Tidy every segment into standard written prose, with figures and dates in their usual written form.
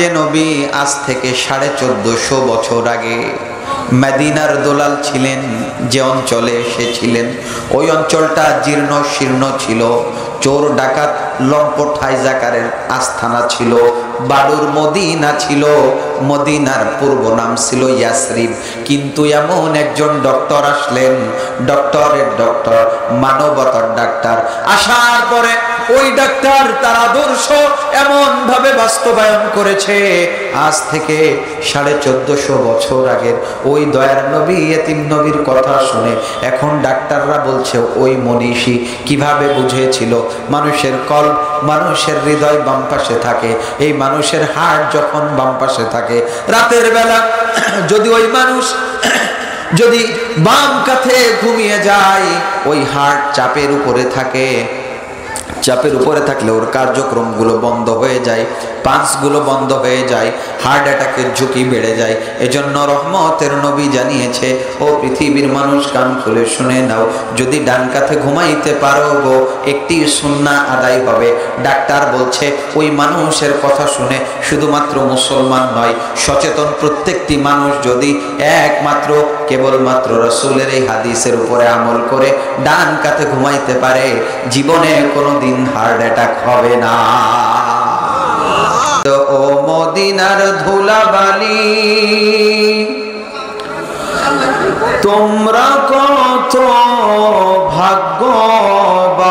যে নবী আজ থেকে 1450 বছর আগে মদিনার দোলাল ছিলেন, যে অঞ্চলে এসেছিলেন ওই অঞ্চলটা জীর্ণ শীর্ণ ছিল, চোর ডাকাত লম্পট হাইজাকারের আস্থানা ছিল, বালুর মদিনা ছিল। মদিনার পূর্ব নাম ছিল ইয়াসরিব। কিন্তু এমন একজন ডক্টর আসলেন, ডক্টরের ডক্টর, মানবতার ডাক্তার। আসার পরে ওই ডাক্তার তার আদর্শ এমন ভাবে বাস্তবায়ন করেছে, আজ থেকে 1450 বছর আগের ওই দয়ার নবী এতিম নবীর কথা শুনে এখন ডাক্তাররা বলছে ওই মনীষী কিভাবে বুঝেছিল মানুষের কল, মানুষের হৃদয় বাম পাশে থাকে। এই মানুষের হাড় যখন বাম পাশে থাকে, রাতের বেলা যদি ওই মানুষ যদি বাম কাঁধে ঘুমিয়ে যায়, ওই হাড় চাপের উপরে থাকে, চাপের উপরে থাকলে ওর কার্যক্রমগুলো বন্ধ হয়ে যায়, পাঁচগুলো বন্ধ হয়ে যায়, হার্ট অ্যাটাকের ঝুঁকি বেড়ে যায়। এজন্য রহমতের নবী জানিয়েছে, ও পৃথিবীর মানুষ কান খুলে শুনে নাও, যদি ডান কাঁধে ঘুমাইতে পারো গো একটি সুন্নাহ আদায় হবে। ডাক্তার বলছে ওই মানুষের কথা শুনে শুধুমাত্র মুসলমান নয়, সচেতন প্রত্যেকটি মানুষ যদি একমাত্র কেবলমাত্র রাসূলের এই হাদিসের উপরে আমল করে ডান কাঁধে ঘুমাইতে পারে, জীবনে কোনোদিন হার্ট অ্যাটাক হবে না। ও মদিনার ধুলাবালি, তোমরা কত ভাগ্যবান।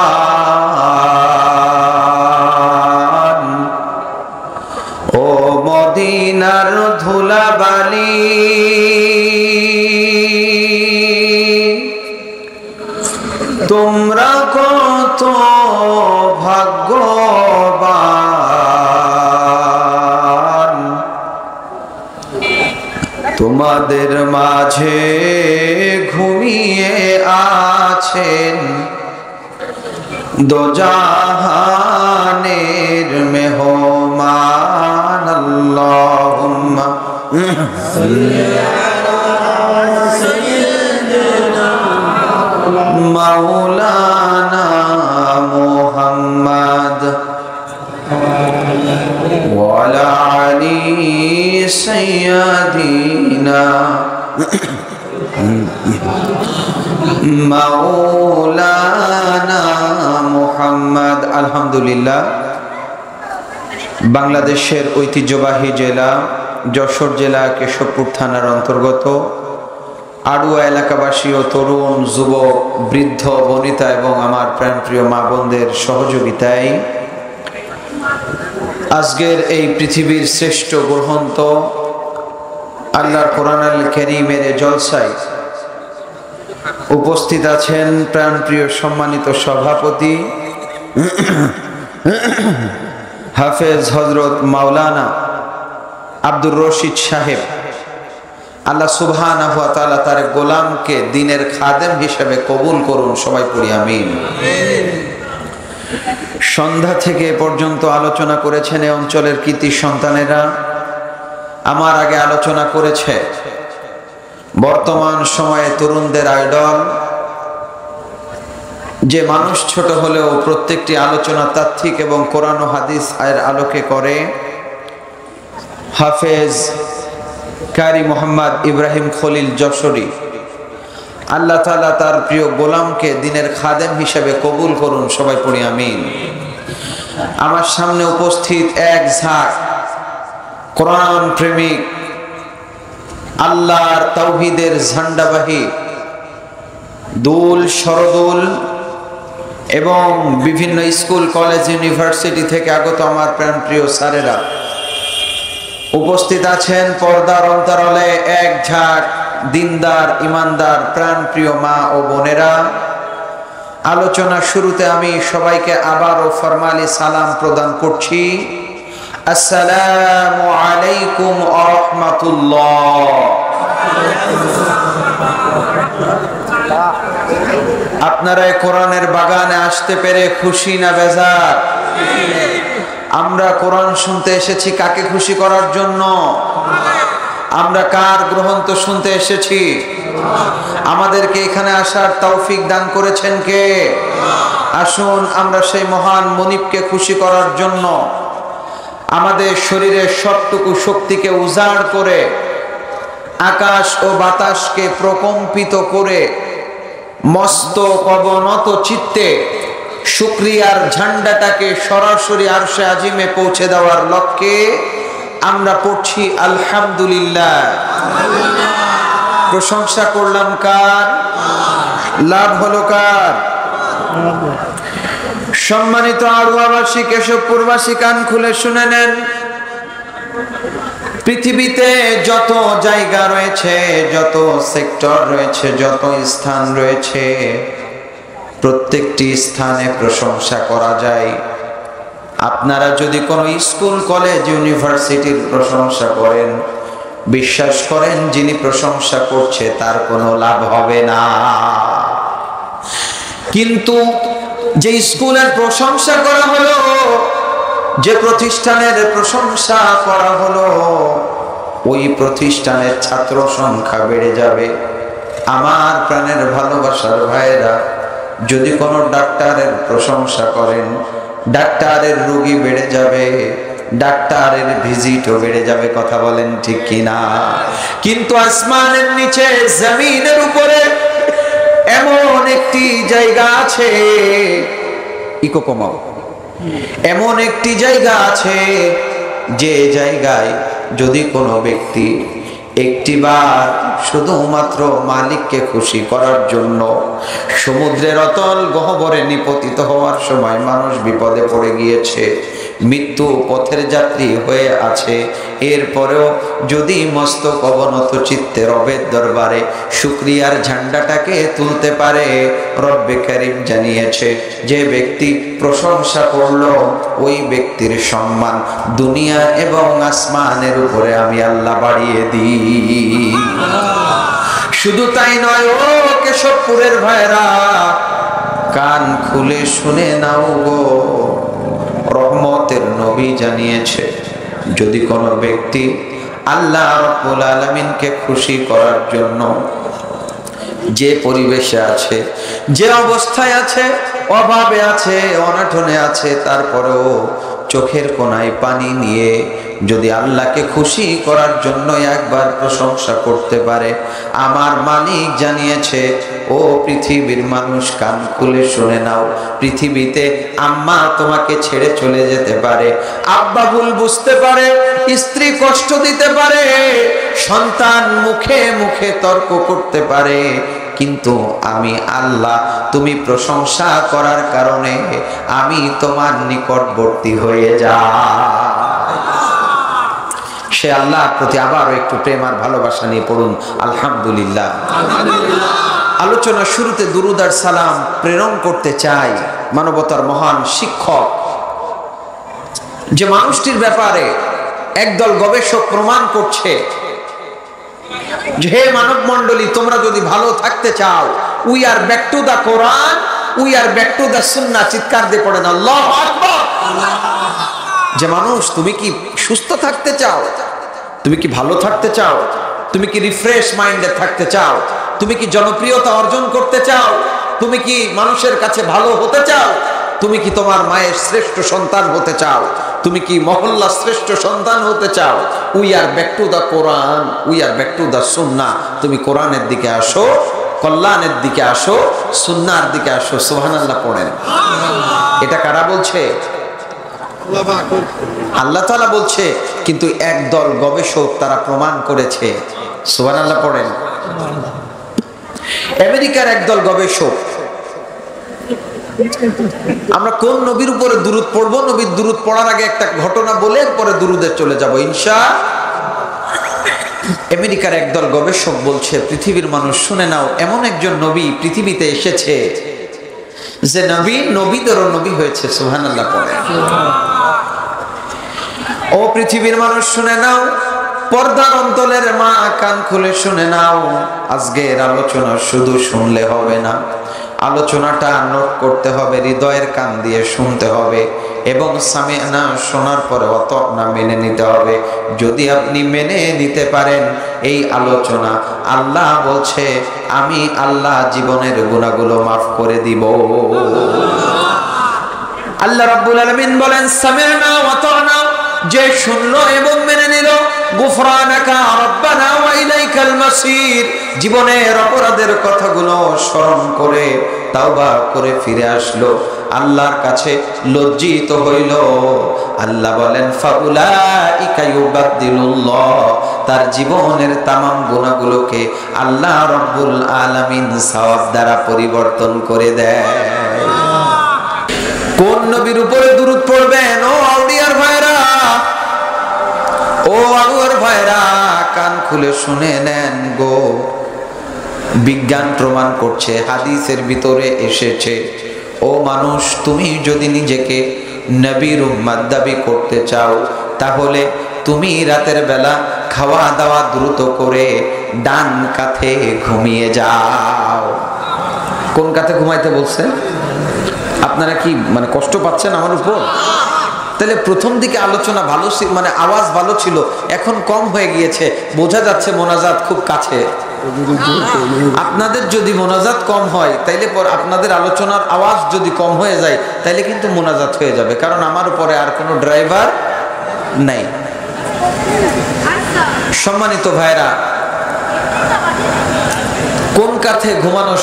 ও মদিনার ধুলাবালি, তোমরা কত ভাগ্যবান। তোমাদের মাঝে ঘুমিয়ে আছেন দোজাহানের মেহমান। আল্লাহুম্মা মাওলানা মুহাম্মদ ওয়া আলা আলি সাইয়্যিদিনা মাওলানা মুহাম্মদ। আলহামদুলিল্লাহ, বাংলাদেশের ঐতিহ্যবাহী জেলা যশোর জেলা কেশবপুর থানার অন্তর্গত আড়ুয়া এলাকাবাসী ও তরুণ, যুবক, বৃদ্ধ, বনিতা এবং আমার প্রাণপ্রিয় মা বোনদের সহযোগিতায় আজকের এই পৃথিবীর শ্রেষ্ঠ গ্রন্থ আল্লাহর কোরআন আল কারীমের জলসায় উপস্থিত আছেন প্রাণপ্রিয় সম্মানিত সভাপতি হাফেজ হযরত মাওলানা আব্দুর রশিদ সাহেব। আল্লাহ সুবহানাহু ওয়া তাআলা তার গোলামকে দ্বীনের খাদেম হিসেবে কবুল করুন, সবাই পড়ি আমিন। সন্ধ্যা থেকে পর্যন্ত আলোচনা করেছেন এই অঞ্চলের কৃতি সন্তানেরা, আমার আগে আলোচনা করেছে বর্তমান সময়ে তরুণদের আইডল, যে মানুষ ছোট হলেও প্রত্যেকটি আলোচনা তাত্ত্বিক এবং কোরআন ও হাদিস এর আলোকে করে। হাফেজ কারি মোহাম্মদ ইব্রাহিম খলিল যশোরী, আল্লাহ তাআলা তার প্রিয় গোলামকে দ্বীনের খাদেম হিসেবে কবুল করুন, সবাই পড়ি আমিন। আমার সামনে উপস্থিত এক ঝাঁক কোরআন প্রেমিক, আল্লাহর তাওহীদের ঝান্ডাবাহী, দুল শরদুল এবং বিভিন্ন স্কুল, কলেজ, ইউনিভার্সিটি থেকে আগত আমার প্রাণপ্রিয় স্যারেরা উপস্থিত আছেন। পর্দার অন্তরালে এক ঝাঁক দিনদার, ইমানদার, প্রাণপ্রিয় মা ও বোনেরা। আলোচনা শুরুতে আমি সবাইকে আবারও ফরমালি সালাম প্রদান করছি, আসসালামু আলাইকুম ওয়া রাহমাতুল্লাহ। আপনারা কোরআনের বাগানে আসতে পেরে খুশি না বেজার? আমরা কোরআন শুনতে এসেছি কাকে খুশি করার জন্য? আমরা কার গ্রন্থ শুনতে এসেছি? আমাদেরকে এখানে আসার তৌফিক দান করেছেন কে? আসুন আমরা সেই মহান মনিবকে খুশি করার জন্য আমাদের শরীরের সবটুকু শক্তিকে উজাড় করে আকাশ ও বাতাসকে প্রকম্পিত করে মস্তক অবনত চিত্তে শুকরিয়ার ঝান্ডাটাকে সরাসরি আরশে আজিমে পৌঁছে দেওয়ার লক্ষ্যে আমরা পড়ছি আলহামদুলিল্লাহ। প্রশংসা করলাম কার? লাভ হলো কার? সম্মানিত আড়ুয়াবাসী, কেশবপুরবাসী, কান খুলে শুনে নেন। পৃথিবীতে যত জায়গা রয়েছে, যত সেক্টর রয়েছে, যত স্থান রয়েছে, প্রত্যেকটি স্থানে প্রশংসা করা যায়। আপনারা যদি কোনো স্কুল, কলেজ, ইউনিভার্সিটির প্রশংসা করেন, বিশ্বাস করেন যিনি প্রশংসা করছে তার কোনো লাভ হবে না। কিন্তু যে স্কুলের প্রশংসা করা হলো, যে প্রতিষ্ঠানের প্রশংসা করা হলো, ওই প্রতিষ্ঠানের ছাত্র সংখ্যা বেড়ে যাবে। আমার প্রাণের ভালোবাসার ভাইয়েরা, যদি কোনো ডাক্তারের প্রশংসা করেন, ডাক্তারের রোগী বেড়ে যাবে, ডাক্তারের ভিজিটও বেড়ে যাবে। কথা বলেন ঠিক কিনা? কিন্তু আসমানের নিচে, জমিনের উপরে এমন একটি জায়গা আছে, ইকো কমাও, এমন একটি জায়গা আছে যে জায়গায় যদি কোনো ব্যক্তি একটিবার শুধুমাত্র মালিককে খুশি করার জন্য সমুদ্রের অতল গহ্বরে নিপতিত হওয়ার সময় মানুষ বিপদে পড়ে গিয়েছে, মৃত্যু পথের যাত্রী হয়ে আছে, এরপরেও যদি মস্তক অবনত চিত্তে রবের দরবারে শুকরিয়ার ঝান্ডাটাকে তুলতে পারে, রব্বে কারীম জানিয়েছে যে ব্যক্তি প্রশংসা করলো ওই ব্যক্তির সম্মান দুনিয়া এবং আসমানের উপরে আমি আল্লাহ বাড়িয়ে দিই। শুধু তাই নয়, ও কেশবপুরের ভাইরা, কান খুলে শুনে নাও গো, রহমতের নবী জানিয়েছে যদি কোনো ব্যক্তি আল্লাহ রাব্বুল আলামিনকে খুশি করার জন্য যে পরিবেশে আছে, যে অবস্থায় আছে, অভাবে আছে, অনাটনে আছে, তারপরেও চোখের কোণায় পানি নিয়ে যদি আল্লাহকে খুশি করার জন্য একবার প্রশংসা করতে পারে, আমার মালিক জানিয়েছে, ও পৃথিবীর মানুষ কান খুলে শুনে নাও, পৃথিবীতে আম্মা তোমাকে ছেড়ে চলে যেতে পারে, আব্বা ভুল বুঝতে পারে, স্ত্রী কষ্ট দিতে পারে, সন্তান মুখে মুখে তর্ক করতে পারে, কিন্তু আমি আল্লাহ, তুমি প্রশংসা করার কারণে আমি তোমার নিকটবর্তী হয়ে যাই। সে আল্লাহর প্রতি আবারও একটু প্রেম আর ভালোবাসা নিয়ে পড়ুন আলহামদুলিল্লাহ। আলোচনার শুরুতে দুরুদ আর সালাম প্রেরণ করতে চাই মানবতার মহান শিক্ষক, যে মানুষটির ব্যাপারে একদল গবেষক প্রমাণ করছে যে হে মানব মণ্ডলী, তোমরা যদি ভালো থাকতে চাও, we are back to the Quran, we are back to the Sunnah. চিৎকার দিয়ে পড়েন আল্লাহু আকবার। যে মানুষ, তুমি কি সুস্থ থাকতে চাও? তুমি কি ভালো থাকতে চাও? তুমি কি রিফ্রেশ মাইন্ডে থাকতে চাও? তুমি কি জনপ্রিয়তা অর্জন করতে চাও? তুমি কি মানুষের কাছে ভালো হতে চাও? তুমি কি তোমার মায়ের শ্রেষ্ঠ সন্তান হতে চাও? তুমি কি মহল্লার শ্রেষ্ঠ সন্তান হতে চাও? We are back to the Quran, we are back to the Sunnah. তুমি কোরআনের দিকে আসো, কল্যাণের দিকে আসো, সুন্নাহর দিকে আসো। সুবহানাল্লাহ পড়েন। এটা কারা বলছে? আল্লাহ তাআলা বলছে। কিন্তু একদল গবেষক তারা প্রমাণ করেছে। সুবহানাল্লাহ পড়েন। আমেরিকার একদল গবেষক, আমরা কোন নবীর উপরে দুরূদ পড়বো, নবীর দুরূদ পড়ার আগে একটা ঘটনা বলে পরে দুরূদে চলে যাব ইনশাআল্লাহ। আমেরিকার একদল গবেষক বলছে, পৃথিবীর মানুষ শুনে নাও, এমন একজন নবী পৃথিবীতে এসেছে যে নবী নবীদেরও নবী হয়েছে। সুবহানাল্লাহ পড়েন। ও পৃথিবীর মানুষ শুনে নাও, পর্দার অন্তরের মা কান খুলে শুনে নাও, আজকের আলোচনা শুধু শুনলে হবে না, আলোচনাটা নোট করতে হবে, হৃদয়ের কান দিয়ে শুনতে হবে, এবং সামি'না শোনার পরে অতনা মেনে নিতে হবে। যদি আপনি মেনে নিতে পারেন এই আলোচনা, আল্লাহ বলছে আমি আল্লাহ জীবনের গুনাহগুলো মাফ করে দিব। আল্লাহ রাব্বুল আলামিন বলেন সামি'না ওয়া আতা'না, যে শুনলো এবং মেনে নিল, গুফরানাকা রব্বানা ওয়া ইলাইকাল মাসির, জীবনের অপরাধের কথাগুলো স্মরণ করে তাওবা করে ফিরে আসলো, আল্লাহর কাছে লজ্জিত হইল, আল্লাহ বলেন ফাউলাইকা ইউবাদদিলুল্লাহ, তার জীবনের তামাম গুনাহগুলোকে আল্লাহ রব্বুল আলামিন সওয়াব দ্বারা পরিবর্তন করে দেয়। কোন নবীর উপরে দুরূদ পড়বেন? ও আউলিয়ার ভাইরা, ও আউলিয়ার ভাইরা, কান খুলে শুনে নেন গো। বিজ্ঞান প্রমাণ করছে, হাদিসের ভিতরে এসেছে, ও মানুষ, তুমি যদি নিজেকে নবীর উম্মত দাবি করতে চাও, তাহলে তুমি রাতের বেলা খাওয়া দাওয়া দ্রুত করে ডান কাঁধে ঘুমিয়ে যাও। কোন কাঁধে ঘুমাইতে বলছেন? আপনারা কি মানে কষ্ট পাচ্ছেন আমার উপর? তাহলে প্রথম দিকে আলোচনা ভালো ছিল, মানে আওয়াজ ভালো ছিল, এখন কম হয়ে গিয়েছে, বোঝা যাচ্ছে মোনাজাত খুব কাছে। আপনাদের যদি মোনাজাত কম হয়, তাইলে পর আপনাদের আলোচনার আওয়াজ যদি কম হয়ে যায়, তাইলে কিন্তু মোনাজাত হয়ে যাবে, কারণ আমার উপরে আর কোনো ড্রাইভার নাই। সম্মানিত ভাইরা, কোন কাঁধে ঘুমানো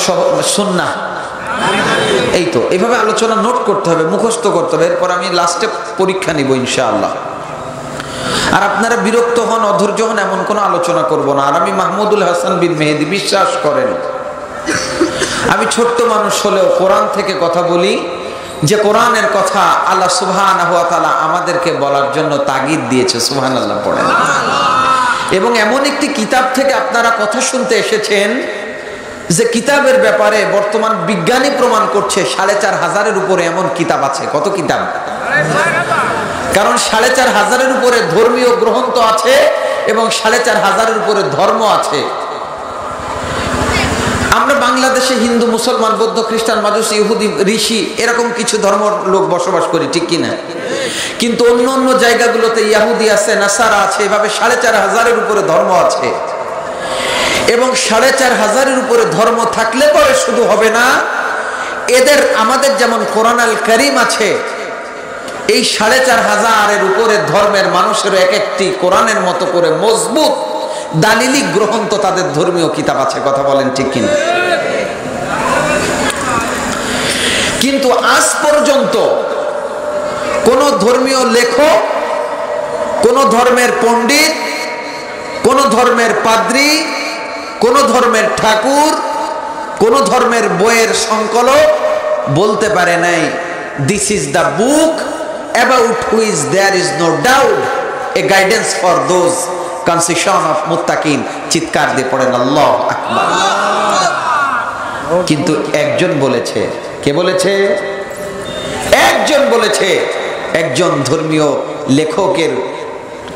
সুন্নাহ, এই তো এইভাবে আলোচনা নোট করতে হবে, মুখস্থ করতে হবে, এরপর আমি লাস্টে পরীক্ষা নিব ইনশাআল্লাহ। আর আপনারা বিরক্ত হন, অধৈর্য হন, এমন কোনো আলোচনা করব না। আর আমি মাহমুদুল হাসান বিন মেহেদী, বিশ্বাস করেন আমি ছোট্ট মানুষ হলেও কোরআন থেকে কথা বলি, যে কোরআনের কথা আল্লাহ সুবহানাহু ওয়া তাআলা আমাদেরকে বলার জন্য তাগিদ দিয়েছে। সুবহানাল্লাহ পড়েন। এবং এমন একটি কিতাব থেকে আপনারা কথা শুনতে এসেছেন যে কিতাবের ব্যাপারে বর্তমান বিজ্ঞানী প্রমাণ করছে 4500-এর উপরে এমন কিতাব আছে। কত কিতাব? কারণ 4500-এর উপরে ধর্মীয় গ্রন্থ আছে এবং 4500-এর উপরে ধর্ম আছে। আমরা বাংলাদেশে হিন্দু, মুসলমান, বৌদ্ধ, খ্রিস্টান, মাজুসি, ইহুদি, ঋষি, এরকম কিছু ধর্ম লোক বসবাস করি, ঠিক কিনা? কিন্তু অন্য অন্য জায়গাগুলোতে ইহুদি আছে, নাসারা আছে, এভাবে 4500-এর উপরে ধর্ম আছে। এবং 4500-এর উপরে ধর্ম থাকলে পরে শুধু হবে না, এদের আমাদের যেমন কোরআন আল কারীম আছে, এই 4500-এর উপরে ধর্মের মানুষের এক একটি কোরআনের মতো করে মজবুত দালিলি গ্রন্থ, তাদের ধর্মীয় কিতাব আছে। কথা বলেন ঠিক কিনা? কিন্তু আজ পর্যন্ত কোন ধর্মীয় লেখক, কোন ধর্মের পণ্ডিত, কোন ধর্মের পাদ্রী, কোন ধর্মের ঠাকুর, কোন ধর্মের বইয়ের সংকলক বলতে পারে নাই this is the book about which there is no doubt, a guidance for those concession of muttaqin। চিৎকার দিয়ে পড়েন আল্লাহু আকবার। কিন্তু একজন বলেছে, কে বলেছে? একজন বলেছে, একজন ধর্মীয় লেখকের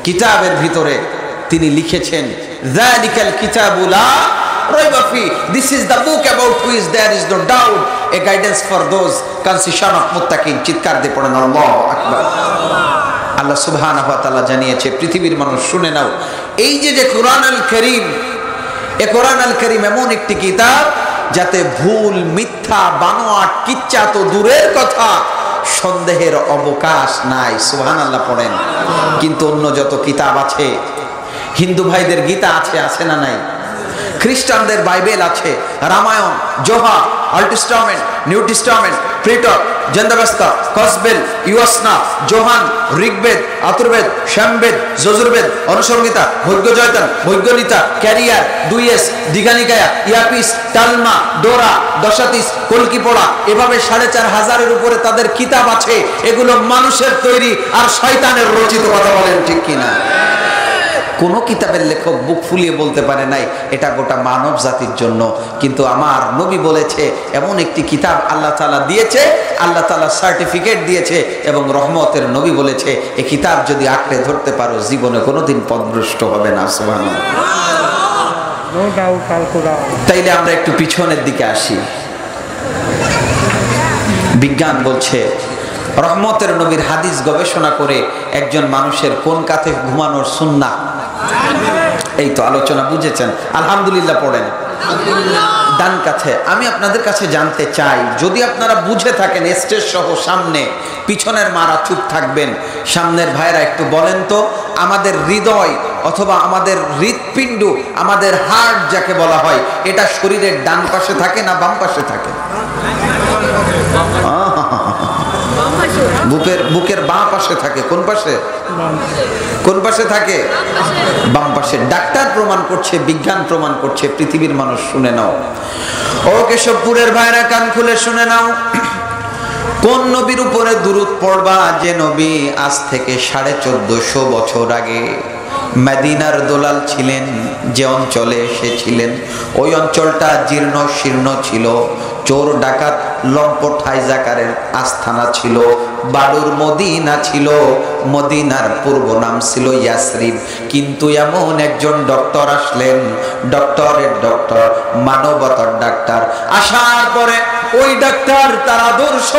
কিতাবের ভিতরে তিনি লিখেছেন, যালিকাল কিতাবু লা রাইবা ফি, this is the book about which there is no doubt, a guidance for those concession of muttaqin। চিৎকার দিয়ে পড়েন আল্লাহু আকবার। আল্লাহ সুবহানাহু ওয়া তাআলা জানিয়েছে, পৃথিবীর মানুষ শুনে নাও, এই যে কোরআন আল কারীম, এই কোরআন আল কারীম এমন একটি কিতাব যাতে ভুল, মিথ্যা, বানোয়াট, কিচ্ছা তো দূরের কথা, সন্দেহের অবকাশ নাই। সুবহানাল্লাহ পড়েন। কিন্তু অন্য যত কিতাব আছে, হিন্দু ভাইদের গীতা আছে, আছে না নাই? খ্রিস্টানদের বাইবেল আছে, রামায়ণ, যোহা, ওল্ড টেস্টামেন্ট, নিউ টেস্টামেন্ট, প্লেটক, জন্দাবেস্তা, কসবেল, ইউসনা, জোহান, ঋগ্বেদ, আথর্ববেদ, শ্যামবেদ, যজুর্বেদ, অনুসংহিতা, ভৈজ্ঞজয়তন, ভৈজ্ঞনীতা, ক্যারিয়ার, দুইয়েস, দীঘানিকায়া, ইয়াপিস, টালমা, ডোরা, দশাতিস, কলকিপোড়া, এভাবে 4500-এর উপরে তাদের কিতাব আছে। এগুলো মানুষের তৈরি আর শয়তানের রচিত। কথা বলেন ঠিক কিনা? কোন কিতাবের লেখক বুক ফুলিয়ে বলতে পারে নাই এটা গোটা মানব জাতির জন্য। কিন্তু আমার নবী বলেছে, এমন একটি কিতাব আল্লাহ তাআলা দিয়েছে, আল্লাহ তাআলা সার্টিফিকেট দিয়েছে, এবং রহমতের নবী বলেছে, এই কিতাব যদি আঁকড়ে ধরতে পারো জীবনে কোনোদিন পথভ্রষ্ট হবে না। সুবহানাল্লাহ। তাইলে আমরা একটু পিছনের দিকে আসি। বিজ্ঞান বলছে, রহমতের নবীর হাদিস গবেষণা করে একজন মানুষের কোন কাঁধে ঘুমানোর সুন্নাহ, এই তো আলোচনা বুঝেছেন। আলহামদুলিল্লাহ পড়েন। ডান কাঁধে। আমি আপনাদের কাছে জানতে চাই, যদি আপনারা বুঝে থাকেন স্টেজ সহ সামনে পিছনের মারা চুপ থাকবেন, সামনের ভাইরা একটু বলেন তো, আমাদের হৃদয় অথবা আমাদের হৃৎপিণ্ড, আমাদের হার্ট যাকে বলা হয়, এটা শরীরের ডান পাশে থাকে না বাম পাশে থাকে? বুকের বাম পাশে থাকে। কোন পাশে? কোন পাশে থাকে? বাম পাশে। ডাক্তার প্রমাণ করছে, বিজ্ঞান প্রমাণ করছে। পৃথিবীর মানুষ শুনে নাও, ও কেশবপুরের ভাইরা কান খুলে শুনে নাও, কোন নবীর উপরে দুরূদ পড়বা যে নবী আজ থেকে 1450 বছর আগে মদিনার দোলাল ছিলেন, যে অঞ্চলে এসেছিলেন ওই অঞ্চলটা জীর্ণ শীর্ণ ছিল, চোর ডাকাত লম্পট হাইজাকারের আস্থানা ছিল, বালুর মদিনা ছিল, মদিনার পূর্ব নাম ছিল ইয়াসরিব। কিন্তু এমন একজন ডক্টর আসলেন, ডক্টরের ডক্টর, মানবতার ডাক্তার। আসার পরে ওই ডাক্তার তার আদর্শ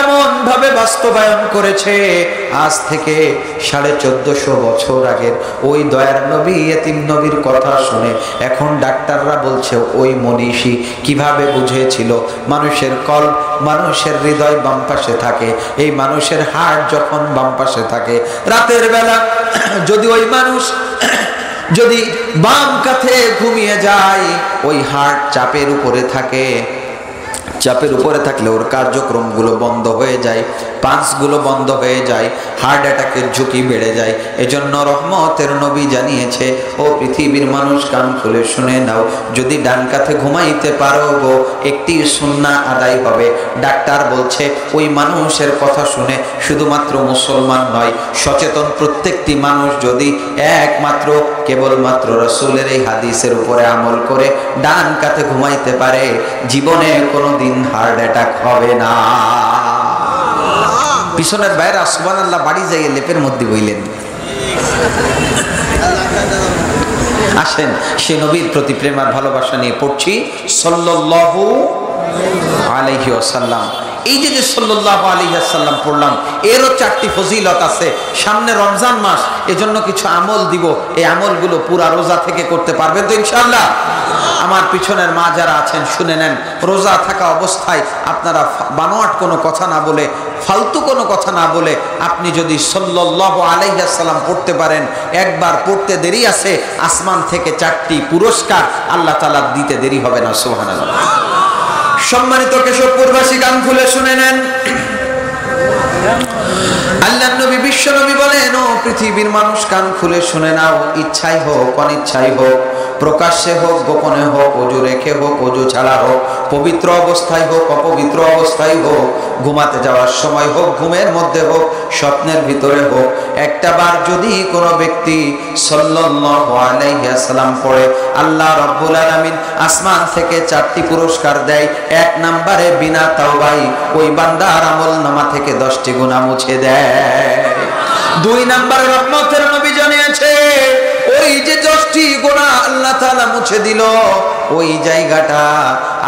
এমন ভাবে বাস্তবায়ন করেছে, আজ থেকে 1450 বছর আগের ওই দয়ার নবী এতিম নবীর কথা শুনে এখন ডাক্তাররা বলছে ওই মনীষী কিভাবে বুঝেছিল মানুষের কল, মানুষের হৃদয় বাম পাশে থাকে। এই মানুষের হার্ট যখন বাম পাশে থাকে, রাতের বেলা যদি ওই মানুষ যদি বাম কাঁধে ঘুমিয়ে যায়, ওই হার্ট চাপের উপরে থাকে, চাপের উপরে থাকলে ওর কার্যক্রমগুলো বন্ধ হয়ে যায়, পাঁচগুলো বন্ধ হয়ে যায়, হার্ট অ্যাটাকের ঝুঁকি বেড়ে যায়। এজন্য রহমতের নবী জানিয়েছে, ও পৃথিবীর মানুষ কান খুলে শুনে নাও, যদি ডান কাঁধে ঘুমাইতে পারো গো, একটি সুন্নাহ আদায় হবে। ডাক্তার বলছে ওই মানুষের কথা শুনে শুধুমাত্র মুসলমান নয়, সচেতন প্রত্যেকটি মানুষ যদি একমাত্র কেবলমাত্র রাসূলের এই হাদিসের উপরে আমল করে ডান কাঁধে ঘুমাইতে পারে, জীবনে কোনোদিন হার্ট অ্যাটাক হবে না। পিছনের বাইরে সুবহানাল্লাহ বাড়ি যাইয়ে লেপের মধ্যে বইলেন। আসেন সে নবীর প্রতি প্রেম আর ভালোবাসা নিয়ে পড়ছি সাল্লাল্লাহু আলাইহি ওয়াসাল্লাম। এই যে সাল্লাল্লাহু আলাইহি ওয়াসাল্লাম পড়লাম, এরও 4টি ফজিলত আছে। সামনে রমজান মাস, এজন্য কিছু আমল দিব, এই আমলগুলো পুরা রোজা থেকে করতে পারবেন তো ইনশাআল্লাহ? আমার পিছনের মা যারা আছেন শুনে নেন, রোজা থাকা অবস্থায় আপনারা বানোয়াট কোনো কথা না বলে, ফালতু কোনো কথা না বলে, আপনি যদি সাল্লাল্লাহু আলাইহি ওয়াসাল্লাম পড়তে পারেন, একবার পড়তে দেরি আছে, আসমান থেকে 4টি পুরস্কার আল্লাহ তাআলা দিতে দেরি হবে না। সুবহানাল্লাহ। সম্মানিত কেশবপুরবাসী কান খুলে শুনে নেন, আল্লাহর নবী বিশ্ব নবী বলেন, ও পৃথিবীর মানুষ কান খুলে শুনে নাও, ইচ্ছাই হোক অনিচ্ছাই হোক, প্রকাশ্যে হোক গোপনে হোক, ওযু রেখে হোক ওযু ছাড়া হোক, পবিত্র অবস্থায় হোক অপবিত্র অবস্থায় হোক, ঘুমাতে যাওয়ার সময় হোক ঘুমের মধ্যে হোক স্বপ্নের ভিতরে হোক, একটা বার যদি কোনো ব্যক্তি সাল্লাল্লাহু আলাইহি ওয়াসাল্লাম পড়ে, আল্লাহ রাব্বুল আলামিন আসমান থেকে 4টি পুরস্কার দেয়। 1 নম্বরে বিনা তাওবায় ওই বান্দার আমলনামা থেকে 10টি গুনাহ মুছে দেয়। 2 নম্বরে রহমতের নবী জানিয়েছে, ওই যে 10টি গুনাহ আল্লাহ তাআলা মুছে দিল, ওই জায়গাটা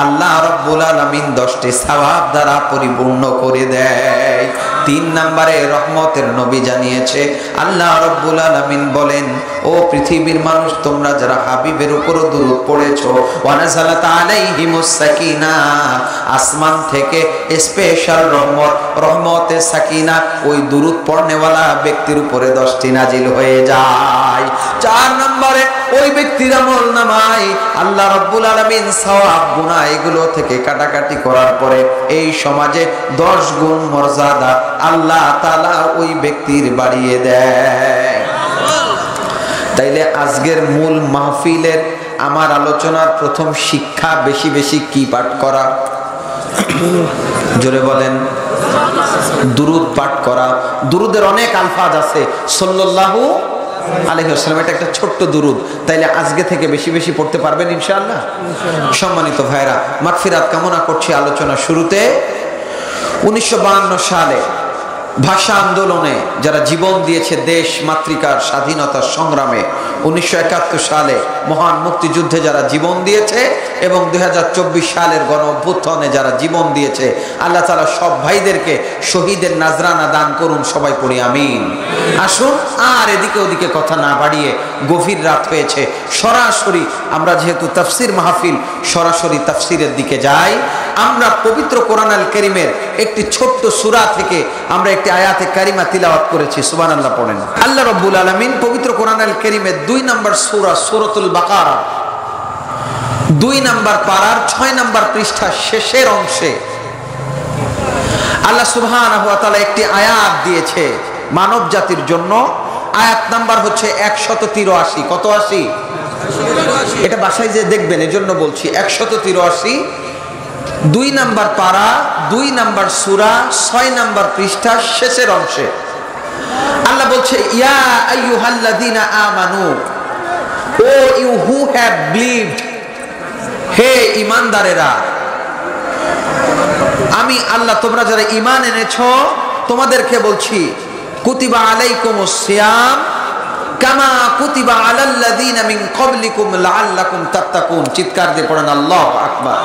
আল্লাহ রাব্বুল আলামিন 10টি সওয়াব দ্বারা পরিপূর্ণ করে দেয়। 3 নম্বরে রহমতের নবী জানিয়েছে, আল্লাহ রাব্বুল আলামিন বলেন, ও পৃথিবীর মানুষ তোমরা যারা হাবিবের উপর দুরূদ পড়েছো, ওয়ানাযালাত আলাইহিমুস সাকিনা, আসমান থেকে স্পেশাল রহমত, রহমতে সাকিনা ওই দুরূদ পড়নেওয়ালা ব্যক্তির উপরে 10টি নাজিল হয়ে যায়। 4 নম্বরে ওই ব্যক্তির আমলনামায় আল্লাহ রাব্বুল আলামিন সওয়াব গুনাহ এগুলো থেকে কাটাকাটি করার পরে এই সমাজে 10 গুণ মর্যাদা আল্লাহ তাআলা ওই ব্যক্তির বাড়িয়ে দেয়। তাইলে আজকের মূল মাহফিলের আমার আলোচনার প্রথম শিক্ষা, বেশি বেশি কি পাঠ করা? জোরে বলেন, দুরূদ পাঠ করা। দুরূদের অনেক আলফাজ আছে, সাল্লাল্লাহু আলাইহি ওয়াসাল্লাম এটা একটা ছোট্ট দুরূদ। তাইলে আজকে থেকে বেশি বেশি পড়তে পারবেন ইনশাআল্লাহ। সম্মানিত ভাইরা, মাগফিরাত কামনা করছি আলোচনা শুরুতে। 1952 সালে ভাষা আন্দোলনে যারা জীবন দিয়েছে দেশ মাতৃকার স্বাধীনতার সংগ্রামে, 1971 সালে মহান মুক্তিযুদ্ধে যারা জীবন দিয়েছে এবং 2024 সালের গণ অভ্যুত্থানে যারা জীবন দিয়েছে, আল্লাহ তাআলা সব ভাইদেরকে শহীদের নাজরানা দান করুন। সবাই পড়ি আমিন। আসুন আর এদিকে ওদিকে কথা না বাড়িয়ে, গভীর রাত হয়েছে, সরাসরি আমরা যেহেতু তাফসীর মাহফিল, সরাসরি তাফসীরের দিকে যাই। আমরা পবিত্র কোরআন আল কারীমের একটি ছোট্ট সূরা থেকে আমরা একটু একটি আয়াতে কারিমা তিলাওয়াত করেছি, সুবহানাল্লাহ পড়েন। আল্লাহ রাব্বুল আলামিন পবিত্র কোরআনুল কারীমের 2 নম্বর সূরা সূরাতুল বাকারা 2 নম্বর পারার 6 নম্বর পৃষ্ঠা শেষের অংশে আল্লাহ সুবহানাহু ওয়া তাআলা একটি আয়াত দিয়েছে মানব জাতির জন্য। আয়াত নাম্বার হচ্ছে 183। কত 80? এটা বাসায় যে দেখবেন, এজন্য বলছি 183, 2 নম্বর পারা 2 নম্বর সূরা 6 নম্বর পৃষ্ঠা শেষের অংশে আল্লাহ বলছে, ইয়া আইয়ুহাল্লাযীনা আমানু, ও ইউ হু হ্যাভ বিলিভড, হে ঈমানদারেরা, আমি আল্লাহ তোমরা যারা ঈমান এনেছো তোমাদেরকে বলছি, কুতিবা আলাইকুমুস সিয়াম কামা কুতিবা আলাল্লাযীনা মিন ক্বাবলিকুম লাআল্লাকুম তাত্তাকুন। চিৎকার দিয়ে পড়েন আল্লাহু আকবার।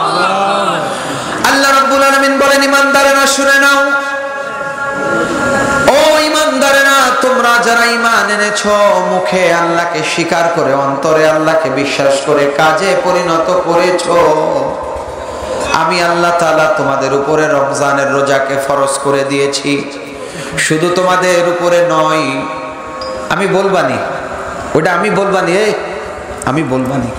আল্লাহ রাব্বুল আলামিন বলেন, ঈমানদারেরা শুনে নাও, ও ঈমানদারেরা, তোমরা যারা ঈমান এনেছো, মুখে আল্লাহকে স্বীকার করে, অন্তরে আল্লাহকে বিশ্বাস করে কাজে পরিণত করেছো, আমি আল্লাহ তাআলা তোমাদের উপরে রমজানের রোজাকে ফরজ করে দিয়েছি। শুধু তোমাদের উপরে নয়, আমি বলবানি, ওটা আমি বলবানি, আমি বলবানি।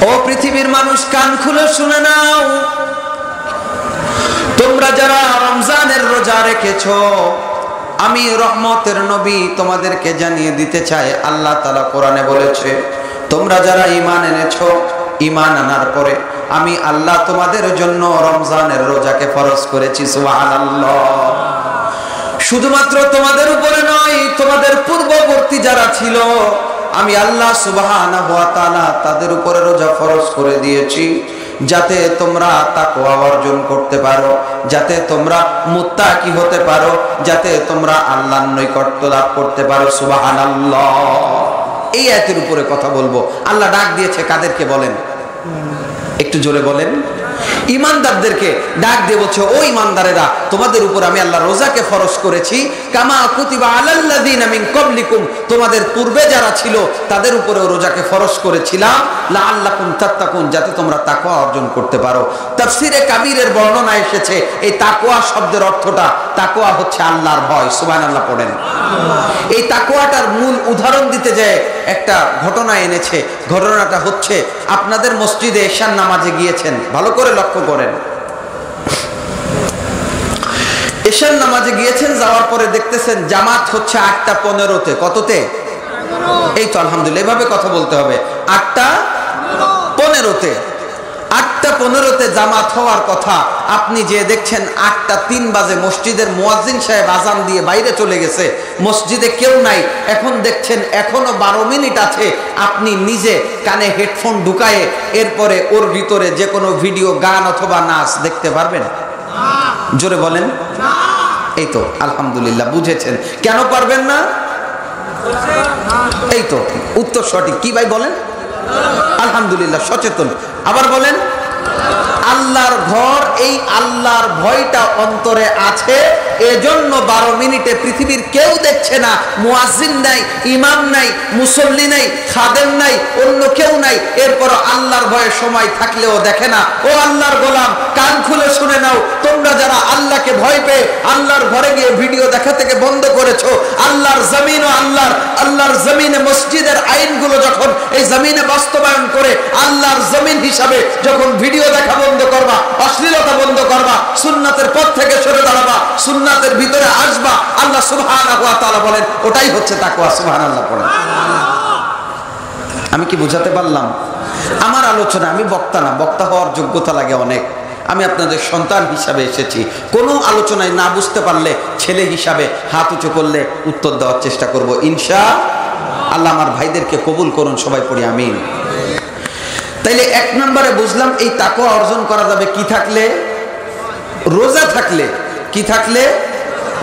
ও পৃথিবীর মানুষ, কান খুলে শুনে নাও, তোমরা যারা রমজানের রোজা রেখেছো, আমি রহমতের নবী তোমাদেরকে জানিয়ে দিতে চাই, আল্লাহ তাআলা কোরআনে বলেছে, তোমরা যারা ঈমান এনেছো, ঈমান আনার পরে আমি আল্লাহ তোমাদের জন্য রমজানের রোজাকে ফরজ করেছি। সুবহানাল্লাহ। শুধুমাত্র তোমাদের উপরে নয়, তোমাদের পূর্ববর্তী যারা ছিল, আমি আল্লাহ সুবহানাহু ওয়া তাআলা তাদের উপরে রোজা ফরজ করে দিয়েছি, যাতে তোমরা তাকওয়া অর্জন করতে পারো, যাতে তোমরা মুত্তাকি হতে পারো, যাতে তোমরা আল্লাহর নৈকট্য লাভ করতে পারো। সুবহানাল্লাহ। এই আয়াতের উপরে কথা বলবো। আল্লাহ ডাক দিয়েছে কাদেরকে বলেন? একটু জোরে বলেন। ঈমানদারদেরকে ডাক দিয়ে বলছে, ও ঈমানদারেরা, তোমাদের উপর আমি আল্লাহ রোজাকে ফরজ করেছি, কামা কুতিবা আলাল্লাযীনা মিন ক্বাবলিকুম, তোমাদের পূর্বে যারা ছিল তাদের উপরেও রোজাকে ফরজ করেছিলাম, লাআল্লাকুম তাত্তাকুন, যাতে তোমরা তাকওয়া অর্জন করতে পারো। তাফসীরে কাবীরের বর্ণনা এসেছে, এই তাকওয়া শব্দের অর্থটা, তাকওয়া হচ্ছে আল্লাহর ভয়। সুবহানাল্লাহ পড়েন। এই তাকওয়াটার মূল উদাহরণ দিতে যায় একটা ঘটনা এনেছে। ঘটনাটা হচ্ছে, আপনাদের মসজিদে এশার নামাজে গিয়েছেন, ভালো করে লক্ষ্য করেন, এশার নামাজে গিয়েছেন, যাওয়ার পরে দেখতেছেন জামাত হচ্ছে 8:15-তে। কততে? এই তো আলহামদুলিল্লাহ, এভাবে কথা বলতে হবে। 8:15-তে, 8:15-তে জামাত হওয়ার কথা, আপনি যে দেখছেন 8:03 বাজে, মসজিদের মুয়াজ্জিন সাহেব আজান দিয়ে বাইরে চলে গেছে, মসজিদে কেউ নাই, এখন দেখছেন এখনো 12 মিনিট আছে, আপনি নিজে কানে হেডফোন ঢুকায়ে এরপরে ওর ভিতরে যে কোনো ভিডিও, গান অথবা নাচ দেখতে পারবেন? জোরে বলেন। এই তো আলহামদুলিল্লাহ, বুঝেছেন। কেন পারবেন না? এই তো উত্তর সঠিক। কি ভাই বলেন? আলহামদুলিল্লাহ, সচেতন। আবার বলেন, আল্লাহর ঘর, এই আল্লাহর ভয়টা অন্তরে আছে, এজন্য 12 মিনিটে পৃথিবীর কেউ দেখছে না, মুয়াজ্জিন নাই, ইমাম নাই, মুসল্লি নাই, খাদেম নাই, অন্য কেউ নাই, এরপর আল্লাহর ভয়ে সময় থাকলেও দেখে না। ও আল্লাহর গোলাম, কান খুলে শুনে নাও, তোমরা যারা আল্লাহকে ভয় পেয়ে আল্লাহর ঘরে গিয়ে ভিডিও দেখা থেকে বন্ধ করেছো, আল্লাহর জমিন ও আল্লাহর জমিনে মসজিদের আইনগুলো যখন এই জমিনে বাস্তবায়ন করে আল্লাহর জমিন হিসাবে যখন ভিডিও দেখা বন্ধ করবা, অশ্লীলতা বন্ধ করবা, সুন্নাতের পথ থেকে সরে দাঁড়াবা, সুন্নাতের ভিতরে আসবা, আল্লাহ সুবহানাহু ওয়া তাআলা বলেন, ওটাই হচ্ছে তাকওয়া। সুবহানাল্লাহ পড়েন। আমি কি বুঝাতে পারলাম? আমার আলোচনা, আমি বক্তা না, বক্তা হওয়ার যোগ্যতা লাগে অনেক। আমি আপনাদের সন্তান হিসাবে এসেছি। কোনো আলোচনায় না বুঝতে পারলে ছেলে হিসাবে হাত উঁচু করলে উত্তর দেওয়ার চেষ্টা করব ইনশাআল্লাহ। আমার ভাইদেরকে কবুল করুন, সবাই পড়ি আমিন। তাইলে 1 নম্বরে বুঝলাম এই তাকওয়া অর্জন করা যাবে কি থাকলে? রোজা থাকলে। কি থাকলে?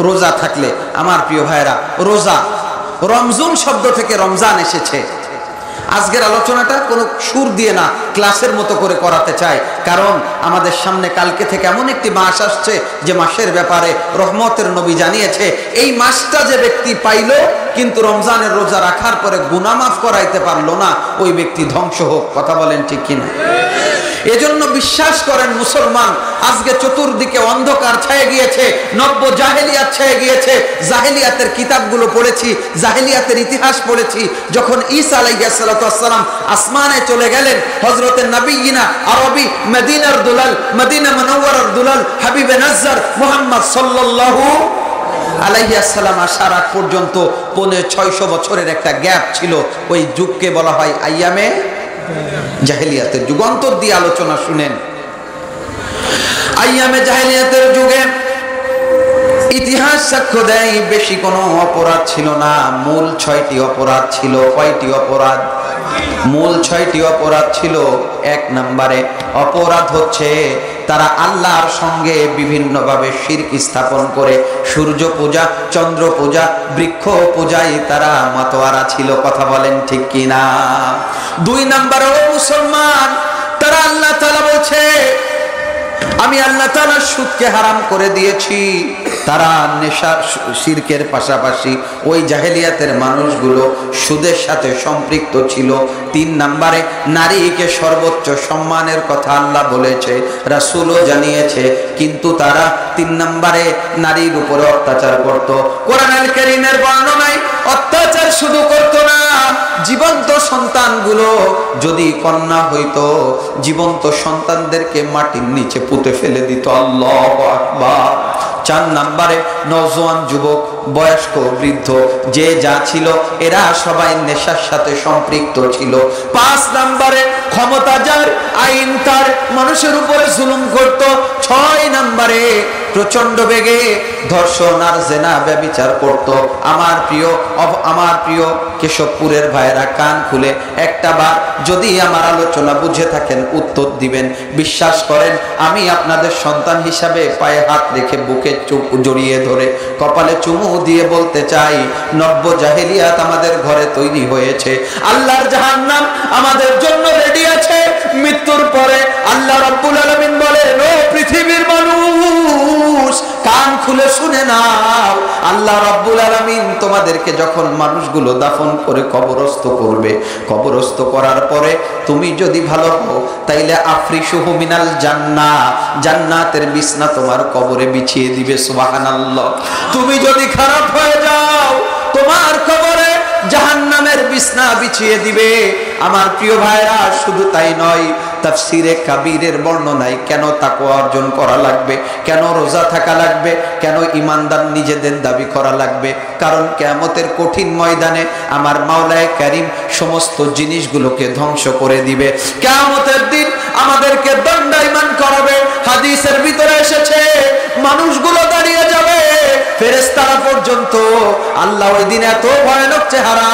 রোজা থাকলে। আমার প্রিয় ভাইরা, রোজা, রমজান শব্দ থেকে রমজান এসেছে। আজকের আলোচনাটা কোনো সুর দিয়ে না, ক্লাসের মতো করে করাতে চাই, কারণ আমাদের সামনে কালকে থেকে এমন একটি মাস আসছে যে মাসের ব্যাপারে রহমতের নবী জানিয়েছে, এই মাসটা যে ব্যক্তি পাইল কিন্তু রমজানের রোজা রাখার পরে গুনাহ মাফ করাইতে পারলো না, ওই ব্যক্তি ধ্বংস হোক। কথা বলেন ঠিক কিনা? এজন্য বিশ্বাস করেন মুসলমান, আজকে চতুর্দিকে অন্ধকার ছেয়ে গিয়েছে, নব্য জাহেলিয়াত ছেয়ে গিয়েছে। জাহেলিয়াতের কিতাবগুলো পড়েছি, জাহেলিয়াতের ইতিহাস পড়েছি। যখন ঈসা আলাইহিস সালাতু ওয়াস সালাম আসমানে চলে গেলেন, হযরতে নবিয়িনা আরবি মদিনার দুলাল, মদিনা মুনাওয়ারার দুলাল হাবিবে নাজ্জার মুহাম্মদ সাল্লাল্লাহু আলাইহি আসসালাম আসার আগ পর্যন্ত 650 বছরের একটা গ্যাপ ছিল। ওই যুগকে বলা হয় আইয়ামে জাহেলিয়াতের যুগ। অন্তর দিয়ে আলোচনা শুনেন। আইয়ামে জাহেলিয়াতের যুগে ইতিহাস সাক্ষ্য দেয় বেশি কোনো অপরাধ ছিল না। মূল 6টি অপরাধ ছিল। কয়টি অপরাধ? মূল 6টি অপরাধ ছিল। 1 নম্বরে অপরাধ হচ্ছে তারা আল্লাহর সঙ্গে বিভিন্নভাবে শিরক স্থাপন করে সূর্য পূজা, চন্দ্র পূজা, বৃক্ষ পূজায় তারা মাতোয়ারা ছিল। কথা বলেন ঠিক কিনা? 2 নম্বরে ও মুসলমান, তারা আল্লাহ তাআলা বলছে আমি আল্লাহ তাআলা সুদকে হারাম করে দিয়েছি। তারা নেশা শিরকের পাশাপাশি ওই জাহেলিয়াতের মানুষগুলো সুদের সাথে সম্পৃক্ত ছিল। 3 নম্বরে নারীকে সর্বোচ্চ সম্মানের কথা আল্লাহ বলেছে, রাসূলও জানিয়েছে, কিন্তু তারা 3 নম্বরে নারীর উপরে অত্যাচার করত। কোরআনুল কারীমের বর্ণনায় অত্যাচার শুধু করত না, জীবন্ত সন্তানগুলো যদি কন্যা হইতো, জীবন্ত সন্তানদেরকে মাটির নিচে পুঁতে ফেলে দিত। আল্লাহু আকবার। 4 নম্বরে নওজোয়ান যুবক, বয়স্ক, বৃদ্ধ যে যা ছিল এরা সবাই নেশার সাথে সম্পৃক্ত ছিল। 5 নম্বরে ক্ষমতা যার, আইন তার, মানুষের উপরে জুলুম করত। 6 নম্বরে প্রচন্ড বেগে ধর্ষণ আর জেনা ব্যভিচার করত। আমার প্রিয় কেশবপুরের ভাইরা কান খুলে একটা বার যদি আমার আলোচনা বুঝে থাকেন উত্তর দিবেন। বিশ্বাস করেন আমি আপনাদের সন্তান হিসাবে পায়ে হাত রেখে বুকে জড়িয়ে ধরে কপালে চুমু দিয়ে বলতে চাই, নব্য জাহেলিয়াত আমাদের ঘরে তৈরি হয়েছে। আল্লাহর জাহান্নাম আমাদের জন্য রেডি আছে। মৃত্যুর পরে আল্লাহ রাব্বুল আলামিন বলেন, ও পৃথিবীর মানুষ কান খুলে শুনে নাও, আল্লাহ রাব্বুল আলামিন তোমাদেরকে যখন মানুষগুলো দাফন করে কবরস্থ করবে, কবরস্থ করার পরে তুমি যদি ভালো হও তাইলে আফরিশুহু মিনাল জান্নাহ, জান্নাতের বিছনা তোমার কবরে বিছিয়ে দিবে। সুবহানাল্লাহ। তুমি যদি খারাপ হয়ে যাও তোমার কবরে জাহান্নামের বিছনা বিছিয়ে দিবে। আমার প্রিয় ভাইরা, শুধু তাই নয়, তাফসিরে কাবীরের বর্ণনায় কেন তাকওয়া অর্জন করা লাগবে, কেন রোজা থাকা লাগবে, কেন ঈমানদার নিজেদের দাবি করা লাগবে, কারণ কিয়ামতের কঠিন ময়দানে আমার মাওলায়ে কারীম সমস্ত জিনিসগুলোকে ধ্বংস করে দিবে। কিয়ামতের দিন আমাদেরকে দণ্ডায়মান করাবে। হাদিসের ভিতরে এসেছে মানুষগুলো দাঁড়িয়ে যাবে, ফেরেশতারা পর্যন্ত। আল্লাহ ওই দিন এত ভয়ানক চেহারা,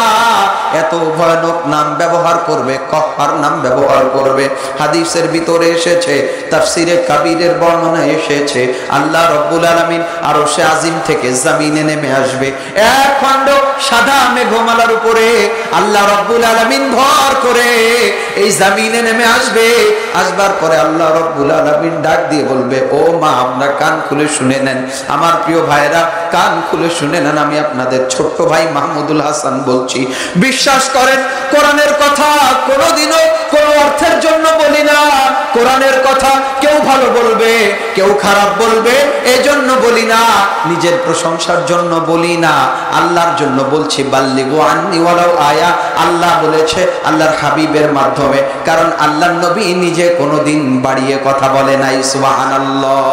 এত ভয়ানক নাম ব্যবহার করবে, কহ্হার নাম ব্যবহার করবে। হাদিসের ভিতরে এসেছে, তাফসিরে কাবীরের বর্ণনায় এসেছে, আল্লাহ রাব্বুল আলামিন আরশে আজিম থেকে জমিনে নেমে আসবে। এক খণ্ড সাদা মেঘমালার উপরে আল্লাহ রাব্বুল আলামিন ভর করে এই জমিনে নেমে আসবে। আসবার পরে আল্লাহ রাব্বুল আলামিন ডাক দিয়ে বলবে, ও মা, আপনারা কান খুলে শুনে নেন। আমার প্রিয় ভাইরা, কান খুলে শুনে নেন। আমি আপনাদের ছোট্ট ভাই মাহমুদুল হাসান বলছি। বিশ্বাস করেন কোরআনের কথা কোনোদিনও কোনো অর্থের জন্য বলি না। কোরআনের কথা কেউ ভালো বলবে, কেউ খারাপ বলবে, এজন্য বলি না। নিজের প্রশংসার জন্য বলি না, আল্লাহর জন্য বলছি। বাল্লিগু আন্নি ওয়ালাউ আয়া, আল্লাহ বলেছে আল্লাহর হাবিবের মাধ্যমে, কারণ আল্লাহর নবী নিজে কোনোদিন বাড়িয়ে কথা বলে নাই। সুবহানাল্লাহ।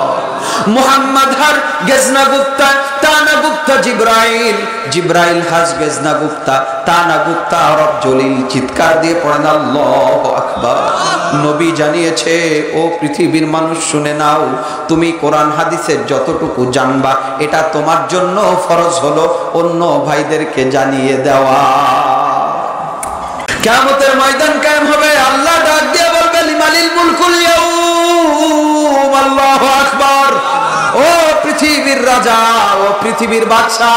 মুহাম্মদ হার গেজনা গুপ্তা তানা গুপ্তা জিব্রাইল, জিব্রাইল হাজ গেজনা গুপ্তা তানা গুপ্তা রব জলিল। চিৎকার দিয়ে পড়েন আল্লাহু আকবার। নবী জানিয়েছে, ও পৃথিবীর মানুষ শুনে নাও, তুমি কোরআন হাদিসের যতটুকু জানবা এটা তোমার জন্য ফরজ হলো অন্য ভাইদেরকে জানিয়ে দেওয়া। কিয়ামতের ময়দান কায়েম হবে, আল্লাহ ডাক দিয়ে বলবে, লিমানিল মুলকুল ইয়াউম। আল্লাহু আকবার। ও পৃথিবীর রাজা, ও পৃথিবীর বাদশা,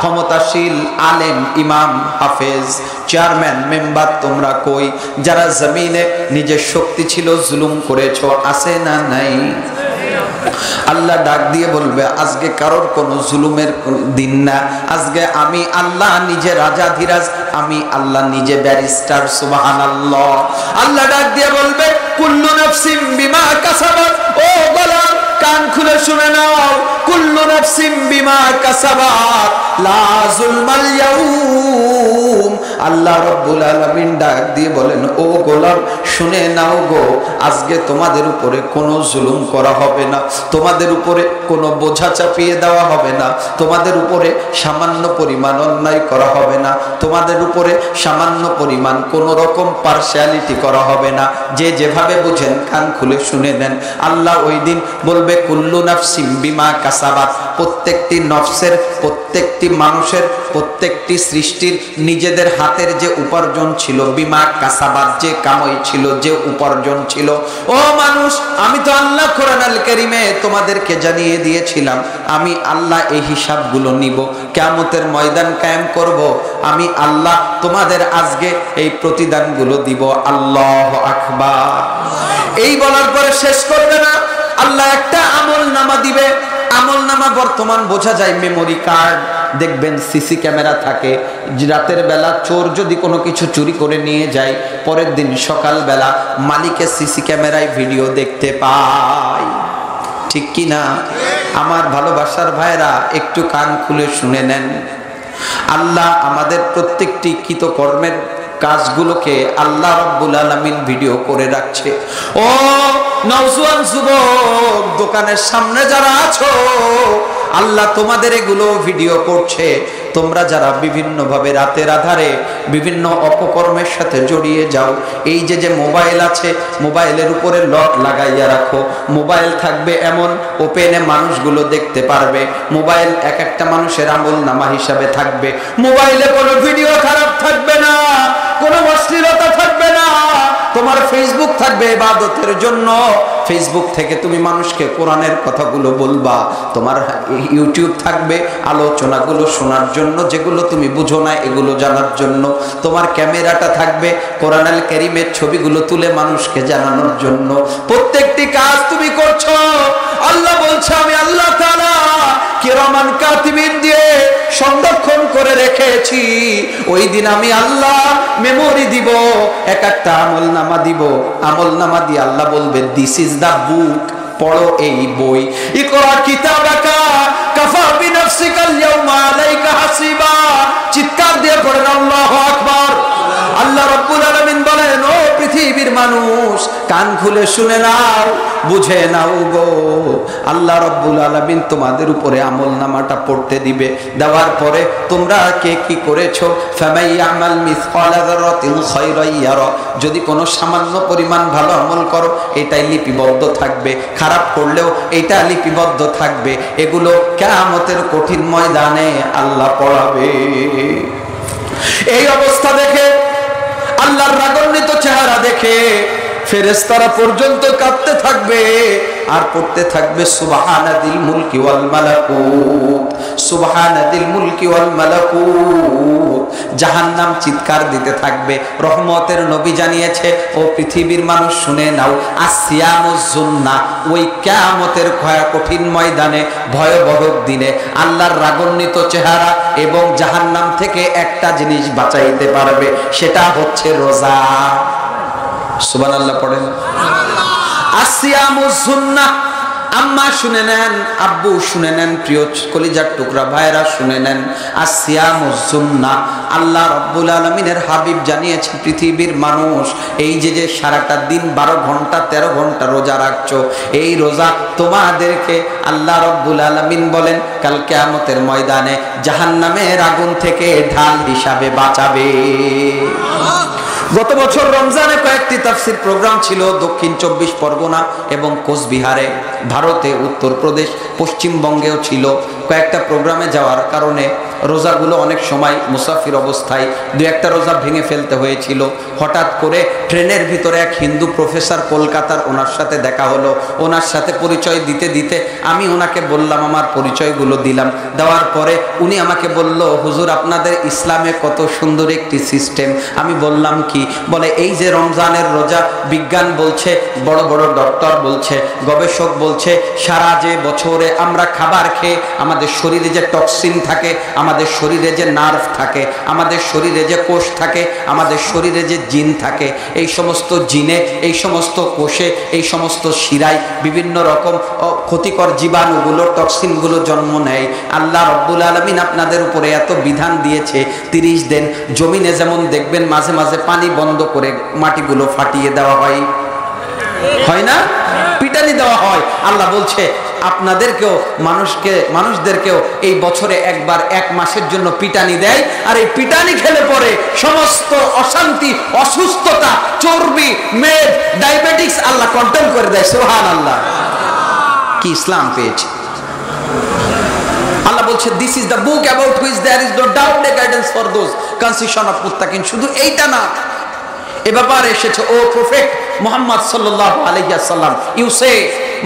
ক্ষমতাশীল আলেম, ইমাম, হাফেজ, চেয়ারম্যান, মেম্বার তোমরা কই? যারা জমিনে নিজের শক্তি ছিল জুলুম করেছো, আছে না নাই? আল্লাহ ডাক দিয়ে বলবে আজকে কারোর কোনো জুলুমের দিন না, আজকে আমি আল্লাহ নিজে রাজাধিরাজ, আমি আল্লাহ নিজে ব্যারিস্টার। সুবহানাল্লাহ। আল্লাহ ডাক দিয়ে বলবে কুল্লু নাফসিম বিমা কাসাবাত, ও গোলাম কান খুলে শুনে নাও, কুল্লু নাফসিম বিমা কাসাবাত লা যুলমাল ইয়াউম। আল্লাহ রাব্বুল আলামিন ডাক দিয়ে বলেন ও গোলাম শুনে নাও গো, আজকে তোমাদের উপরে কোনো জুলুম করা হবে না, তোমাদের উপরে কোনো বোঝা চাপিয়ে দেওয়া হবে না, তোমাদের উপরে সামান্য পরিমাণ অন্যায় করা হবে না, তোমাদের উপরে সামান্য পরিমাণ কোনো রকম পার্সিয়ালিটি করা হবে না। যে যেভাবে বুঝেন কান খুলে শুনে নেন। আল্লাহ ওই দিন বলবে কুল্লু নাফসিম বিমা কাসাবাত, প্রত্যেকটি নফসের, প্রত্যেকটি মানুষের, প্রত্যেকটি সৃষ্টির নিজেদের হাতের যে উপার্জন ছিল, বিমা কাসাবাত যে কামাই ছিল, যে উপার্জন ছিল। ও মানুষ, আমি তো আল্লাহ কোরআন আল কারীমে তোমাদেরকে জানিয়ে দিয়েছিলাম আমি আল্লাহ এই হিসাবগুলো নিব, কিয়ামতের ময়দান কায়েম করব, আমি আল্লাহ তোমাদের আজকে এই প্রতিদানগুলো দিব। আল্লাহু আকবার। এই বলার পরে শেষ করবে না, আল্লাহ একটা আমল নামা দিবে। আমল নামা বর্তমান বোঝা যায় মেমোরি কার্ড, দেখবেন সিসি ক্যামেরা থাকে, রাতের বেলা চোর যদি কোনো কিছু চুরি করে নিয়ে যায়, পরের দিন সকালবেলা মালিকের সিসি ক্যামেরায় ভিডিও দেখতে পায়। ঠিক কি না? আমার ভালোবাসার ভাইরা একটু কান খুলে শুনে নেন। আল্লাহ আমাদের প্রত্যেকটি কৃতকর্মের কাজগুলোকে আল্লাহ রাব্বুল আলামিন ভিডিও করে রাখছে। ও নওজোয়ান যুবক, দোকানের সামনে যারা আছো, আল্লাহ তোমাদের এগুলো ভিডিও করছে। তোমরা যারা বিভিন্ন ভাবে রাতের আধারে বিভিন্ন অপকর্মের সাথে জড়িয়ে যাও, এই যে মোবাইল আছে, মোবাইলের উপরে লক লাগাইয়া রাখো। মোবাইল থাকবে এমন ওপেনে মানুষগুলো দেখতে পারবে। মোবাইল এক একটা মানুষের আমলনামা হিসাবে থাকবে। মোবাইলে কোনো ভিডিও খারাপ থাকবে না, কোনো অশ্লীলতা থাকবে না। তোমার ফেসবুক থাকবে ইবাদতের জন্য, ফেসবুক থেকে তুমি মানুষকে কোরআনের কথাগুলো বলবা। তোমার ইউটিউব থাকবে আলোচনাগুলো শোনার জন্য, যেগুলো তুমি বুঝো না এগুলো জানার জন্য। তোমার ক্যামেরাটা থাকবে কোরআন আল কারীমের ছবিগুলো তুলে মানুষকে জানানোর জন্য। প্রত্যেকটি কাজ তুমি করছো, আল্লাহ বলছে আমি আল্লাহ তাআলা কিরামান কাতিবিন দিয়ে সংরক্ষণ করে রেখেছি। ওই দিন আমি আল্লাহ মেমোরি দিব, এক একটা আমলনামা দিব। আমলনামা দিয়ে আল্লাহ বলবে দিস ইজ দা বুক, পড়ো এই বই। ইকরা কিতাবাকা কাফা বিনাফসিকাল ইয়াউমা আলাইকা হাসিবা। চিৎকার দিয়ে পড়েন আল্লাহু আকবার। আল্লাহ রাব্বুল আলামিন বলেন ও পৃথিবীর মানুষ, কান খুলে শুনে নাও, বুঝে নাও গো। আল্লাহ রাব্বুল আলামিন তোমাদের উপরে আমলনামাটা পড়তে দিবে। দেওয়ার পরে তোমরা কে কি করেছো, ফামাই ইয়ামাল মিসকালা যাররাতিন খায়রান ইয়ারা, যদি কোনো সামান্য পরিমাণ ভালো আমল করো এটাই লিপিবদ্ধ থাকবে, খারাপ করলেও এটা লিপিবদ্ধ থাকবে। এগুলো কিয়ামতের কঠিন ময়দানে আল্লাহ পড়াবে। এই অবস্থা দেখে, আল্লাহর রাগান্বিত চেহারা দেখে ফেরেশতারা পর্যন্ত কাঁপতে থাকবে আর পড়তে থাকবে সুবহানাদিল মুলকি ওয়াল মালাকুত, সুবহানাদিল মুলকি ওয়াল মালাকুত। জাহান্নাম চিৎকার দিতে থাকবে। রহমতের নবী জানিয়েছে ও পৃথিবীর মানুষ শুনে নাও, আসিয়ামুজ জুন্নাহ, ওই কিয়ামতের কঠিন ময়দানে ভয়াবহ দিনে আল্লাহর রাগান্বিত চেহারা এবং জাহান্নাম থেকে একটা জিনিস বাঁচাইতে পারবে, সেটা হচ্ছে রোজা। সুবহানাল্লাহ পড়েন। আসিয়ামুজ জুন্নাহ। আম্মা শুনে নেন, আব্বু শুনে নেন, প্রিয় কলিজার টুকরা ভাইরা শুনে নেন, আসিয়ামুজ জুন্নাহ। আল্লাহ রাব্বুল আলামিনের হাবিব জানিয়েছে পৃথিবীর মানুষ, এই যে সারাটা দিন 12 ঘন্টা 13 ঘন্টা রোজা রাখছো, এই রোজা তোমাদেরকে আল্লাহ রাব্বুল আলামিন বলেন কাল কিয়ামতের ময়দানে জাহান্নামের আগুন থেকে ঢাল হিসাবে বাঁচাবে। গত বছর রমজানে কয়েকটি তাফসীর প্রোগ্রাম ছিল দক্ষিণ 24 পরগনা এবং কোচবিহারে, ভারতে উত্তরপ্রদেশ, পশ্চিমবঙ্গেও ছিল। কয়েকটা প্রোগ্রামে যাওয়ার কারণে রোজাগুলো অনেক সময় মুসাফির অবস্থায় দু একটা রোজা ভেঙে ফেলতে হয়েছিল। হঠাৎ করে ট্রেনের ভিতরে এক হিন্দু প্রফেসর কলকাতার, ওনার সাথে দেখা হলো। ওনার সাথে পরিচয় দিতে দিতে আমি ওনাকে বললাম, আমার পরিচয়গুলো দিলাম। দেওয়ার পরে উনি আমাকে বলল, হুজুর আপনাদের ইসলামে কত সুন্দর একটি সিস্টেম। আমি বললাম কি? বলে এই যে রমজানের রোজা, বিজ্ঞান বলছে, বড় বড় ডক্টর বলছে, গবেষক বলছে, সারা যে বছরে আমরা খাবার খেয়ে আমাদের শরীরে যে টক্সিন থাকে, আমাদের শরীরে যে নার্ভ থাকে, আমাদের শরীরে যে কোষ থাকে, আমাদের শরীরে যে জিন থাকে, এই সমস্ত জিনে, এই সমস্ত কোষে, এই সমস্ত শিরায় বিভিন্ন রকম ক্ষতিকর জীবাণুগুলো, টক্সিনগুলো জন্ম নেয়। আল্লাহ রব্বুল আলামিন আপনাদের উপরে এত বিধান দিয়েছে, 30 দিন জমিনে যেমন দেখবেন মাঝে মাঝে পানি বন্ধ করে মাটিগুলো ফাটিয়ে দেওয়া হয়, হয় না? পিটানি দেওয়া হয়। আল্লাহ বলছে আপনাদেরকেও, মানুষদেরকেও এই বছরে একবার 1 মাসের জন্য পিটানি দেয়। আর এই পিটানি খেলে পরে সমস্ত অশান্তি, অসুস্থতা, চর্বি, মেদ, ডায়াবেটিস আল্লাহ কন্ট্রোল করে দেয়। সুবহানাল্লাহ। কি ইসলাম পেয়েছে! আল্লাহ বলছে, this is the book about which there is no doubt a guidance for those conscious of মুত্তাকিন। শুধু এইটা না, এ ব্যাপারে এসেছে, ও প্রফেট মুহাম্মদ সাল্লাল্লাহু আলাইহি ওয়াসাল্লাম, you say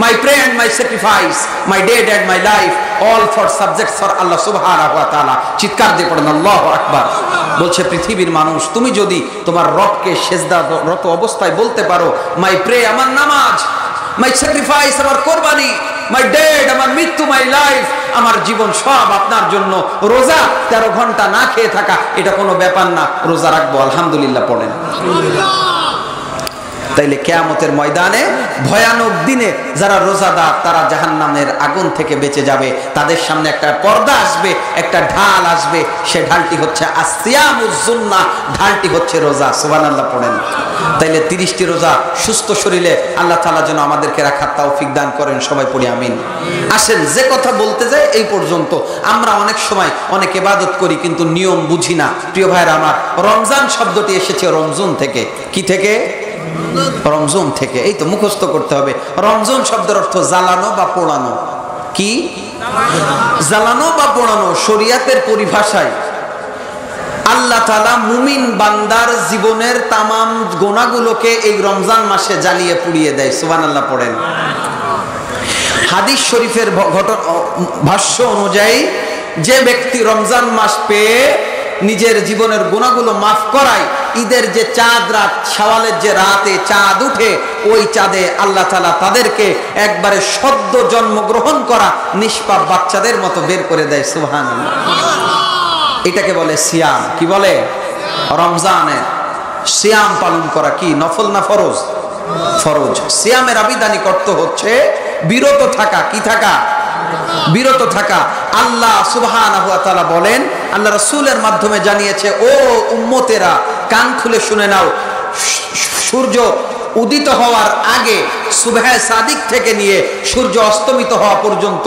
my prayer and my sacrifice, my dead and my life, all for subjects for আল্লাহ সুবহানাহু ওয়া তাআলা। চিৎকার দিয়ে পড়েন আল্লাহু আকবার। বলছে পৃথিবীর মানুষ, তুমি যদি তোমার রবকে সেজদারত অবস্থায় বলতে পারো, মাই প্রে আমার নামাজ, মাই স্যাক্রিফাইস আমার কোরবানি, মাই ডেড আমার মৃত্যু, মাই লাইফ আমার জীবন, সব আপনার জন্য। রোজা 13 ঘন্টা না খেয়ে থাকা এটা কোনো ব্যাপার না, রোজা রাখবো, আলহামদুলিল্লাহ পড়েন। তাইলে কিয়ামতের ময়দানে ভয়ানক দিনে যারা রোজাদার তারা জাহান্নামের আগুন থেকে বেঁচে যাবে। তাদের সামনে একটা পর্দা আসবে, একটা ঢাল আসবে, সে ঢালটি হচ্ছে আসিয়ামুজ জুন্নাহ, ঢালটি হচ্ছে রোজা। সুবহানাল্লাহ পড়েন। তাইলে 30টি রোজা সুস্থ শরীরে আল্লাহ তাআলা যেন আমাদেরকে রাখার তৌফিক দান করেন, সবাই পড়ি আমিন। আসেন, যে কথা বলতে যাই এই পর্যন্ত, আমরা অনেক সময় অনেক ইবাদত করি কিন্তু নিয়ম বুঝি না। প্রিয় ভাইরা আমার, রমজান শব্দটি এসেছে রমজুন থেকে। কি থেকে? রমজুন থেকে। এই তো মুখস্থ করতে হবে। রমজুন শব্দের অর্থ জ্বালানো বা পোড়ানো। কি? জ্বালানো বা পোড়ানো। শরিয়াতের পরিভাষায় আল্লাহ তাআলা মুমিন বান্দার জীবনের তামাম গুনাহগুলোকে এই রমজান মাসে জ্বালিয়ে পুড়িয়ে দেয়। সুবহানাল্লাহ পড়েন। হাদিস শরীফের ভাষ্য অনুযায়ী যে ব্যক্তি রমজান মাস পেয়ে নিজের জীবনের গুনাহগুলো মাফ করায়, ঈদের যে চাঁদ রাত, শাওয়ালের যে রাতে চাঁদ উঠে, ওই চাঁদে আল্লাহ তাআলা তাদেরকে একবারে সদ্য জন্মগ্রহণ করা নিষ্পাপ বাচ্চাদের মতো বের করে দেয়। সুবহানাল্লাহ। এটাকে বলে সিয়াম। কি বলে? রমজানের সিয়াম পালন করা কি নফল না ফরজ? ফরজ। সিয়ামের আবিধানিক অর্থ হচ্ছে বিরত থাকা। কি থাকা? বিরত থাকা। আল্লাহ সুবহানাহু ওয়া তাআলা বলেন, আল্লাহ রাসূলের মাধ্যমে জানিয়েছে, ও উম্মতেরা কান খুলে শুনে নাও, সূর্য উদিত হওয়ার আগে সুবহে সাদিক থেকে নিয়ে সূর্য অস্তমিত হওয়া পর্যন্ত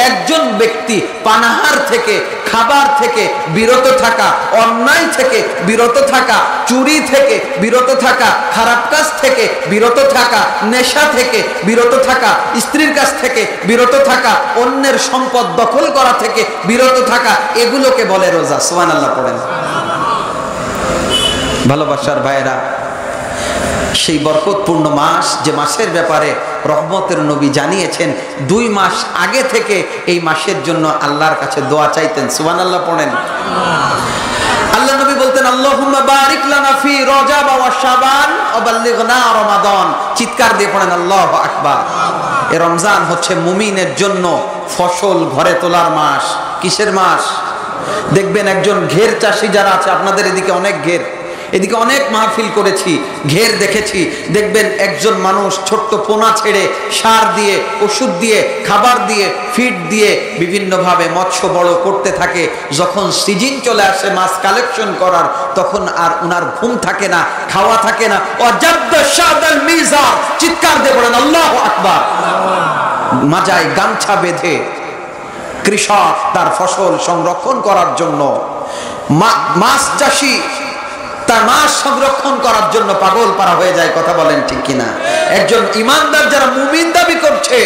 একজন ব্যক্তি পানাহার থেকে, খাবার থেকে বিরত থাকা, অন্যায় থেকে বিরত থাকা, চুরি থেকে বিরত থাকা, খারাপ কাজ থেকে বিরত থাকা, নেশা থেকে বিরত থাকা, স্ত্রীর কাছ থেকে বিরত থাকা, অন্যের সম্পদ দখল করা থেকে বিরত থাকা, এগুলোকে বলে রোজা। সুবহানাল্লাহ পড়েন। ভালোবাসার ভাইয়েরা, সেই বরকতপূর্ণ মাস, যে মাসের ব্যাপারে রহমতের নবী জানিয়েছেন 2 মাস আগে থেকে এই মাসের জন্য আল্লাহর কাছে দোয়া চাইতেন। সুবহানাল্লাহ পড়েন। আল্লাহ নবী বলতেন, আল্লাহুম্মা বারিক লানা ফি রজব ওয়া শাবান ওয়া বাল্লিগনা রমাদান। চিৎকার দিয়ে পড়েন আল্লাহু আকবার। এই রমজান হচ্ছে মুমিনের জন্য ফসল ঘরে তোলার মাস। কিসের মাস? দেখবেন একজন ঘের চাষি যারা আছে, আপনাদের এদিকে অনেক ঘের, এদিকে অনেক মাহফিল করেছি, ঘের দেখেছি। দেখবেন একজন মানুষ ছোট্ট পোনা ছেড়ে সার দিয়ে, ওষুধ দিয়ে, খাবার দিয়ে, ফিড দিয়ে বিভিন্নভাবে মৎস্য বড় করতে থাকে। যখন সিজন চলে আসে মাছ কালেকশন করার, তখন আর উনার ঘুম থাকে না, খাওয়া থাকে না। ওয়াজাদ্দা শাদাল মিজান। চিৎকার দিয়ে বলেন আল্লাহু আকবার। মাজায় গামছা বেঁধে কৃষক তার ফসল সংরক্ষণ করার জন্য, মাছ চাষি তার মাছ সংরক্ষণ করার জন্য পাগল পারা হয়ে যায়। কথা বলেন ঠিক কিনা? একজন ইমানদার যারা মুমিন দাবি করছে,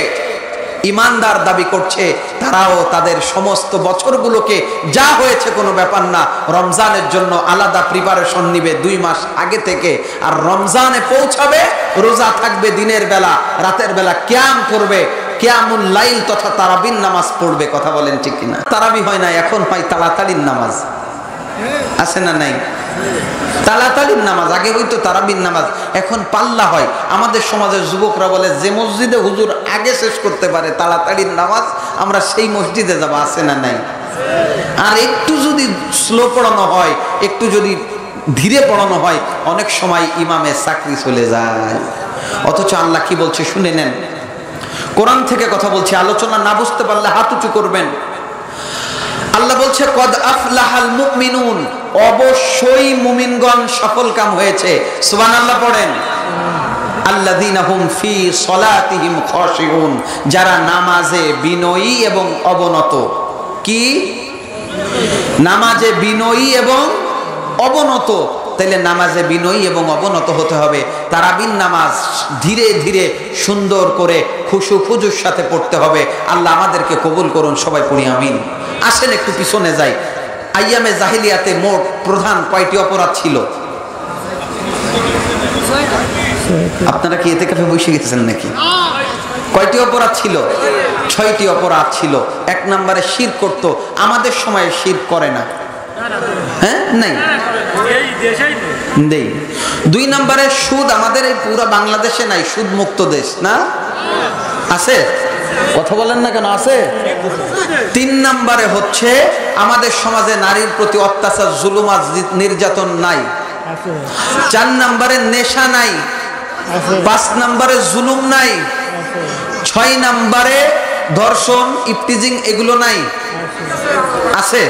ইমানদার দাবি করছে, তারাও তাদের সমস্ত বছরগুলোকে যা হয়েছে কোনো ব্যাপার না, রমজানের জন্য আলাদা প্রিপারেশন নিবে 2 মাস আগে থেকে। আর রমজানে পৌঁছাবে, রোজা থাকবে দিনের বেলা, রাতের বেলা কিয়াম করবে, কিয়ামুল লাইল তথা তারাবির নামাজ পড়বে। কথা বলেন ঠিক কিনা? তারাবি হয় না, এখন হয় তাড়াতাড়ির নামাজ। আছে না নাই? তাড়াতাড়ির নামাজ, আগে হইতো তারাবির নামাজ, এখন পাল্লা হয়। আমাদের সমাজের যুবকরা বলে যে মসজিদে হুজুর আগে শেষ করতে পারে তাড়াতাড়ির নামাজ, আমরা সেই মসজিদে যাব। আছে না নাই? আর একটু যদি স্লো পড়ানো হয়, একটু যদি ধীরে পড়ানো হয়, অনেক সময় ইমামের চাকরি চলে যায়। অথচ আল্লাহ কি বলছে শুনে নেন, কোরআন থেকে কথা বলছে, আলোচনা না বুঝতে পারলে হাত উঁচু করবেন। আল্লাহ বলছে কদ আফলাহাল মুমিনুন, অবশ্যই মুমিনগণ সফল কাম হয়েছে। সুবহানাল্লাহ পড়েন। আল্লাযীনা হুম ফি সলাতিহিম খাশিউন, যারা নামাজে বিনয়ী এবং অবনত। কি? নামাজে বিনয়ী এবং অবনত। তাইলে নামাজে বিনয়ী এবং অবনত হতে হবে। তারাবির নামাজ ধীরে ধীরে সুন্দর করে খুশু খুজুর সাথে পড়তে হবে। আল্লাহ আমাদেরকে কবুল করুন, সবাই পড়ি আমিন। আসেন একটু পিছনে যাই। আইয়ামে জাহিলিয়াতে মোট প্রধান কয়টি অপরাধ ছিল? আপনারা কি এতে কাফে বসে গেছেন নাকি? কয়টি অপরাধ ছিল? 6টি অপরাধ ছিল। 1 নম্বরে শিরক করতো, আমাদের সময়ে শিরক করে না। হ্যাঁ, নাই। 2 নম্বরে সুদ, আমাদের এই পুরো বাংলাদেশে নাই, সুদ মুক্ত দেশ না? আছে? কথা বলেন না কেন? আছে। 3 নম্বরে হচ্ছে আমাদের সমাজে নারীর প্রতি অত্যাচার, জুলুম আর নির্যাতন নাই। 4 নম্বরে নেশা নাই। 5 নম্বরে জুলুম নাই। 6 নম্বরে ধর্ষণ, ইফতিজিং এগুলো নাই। আছে।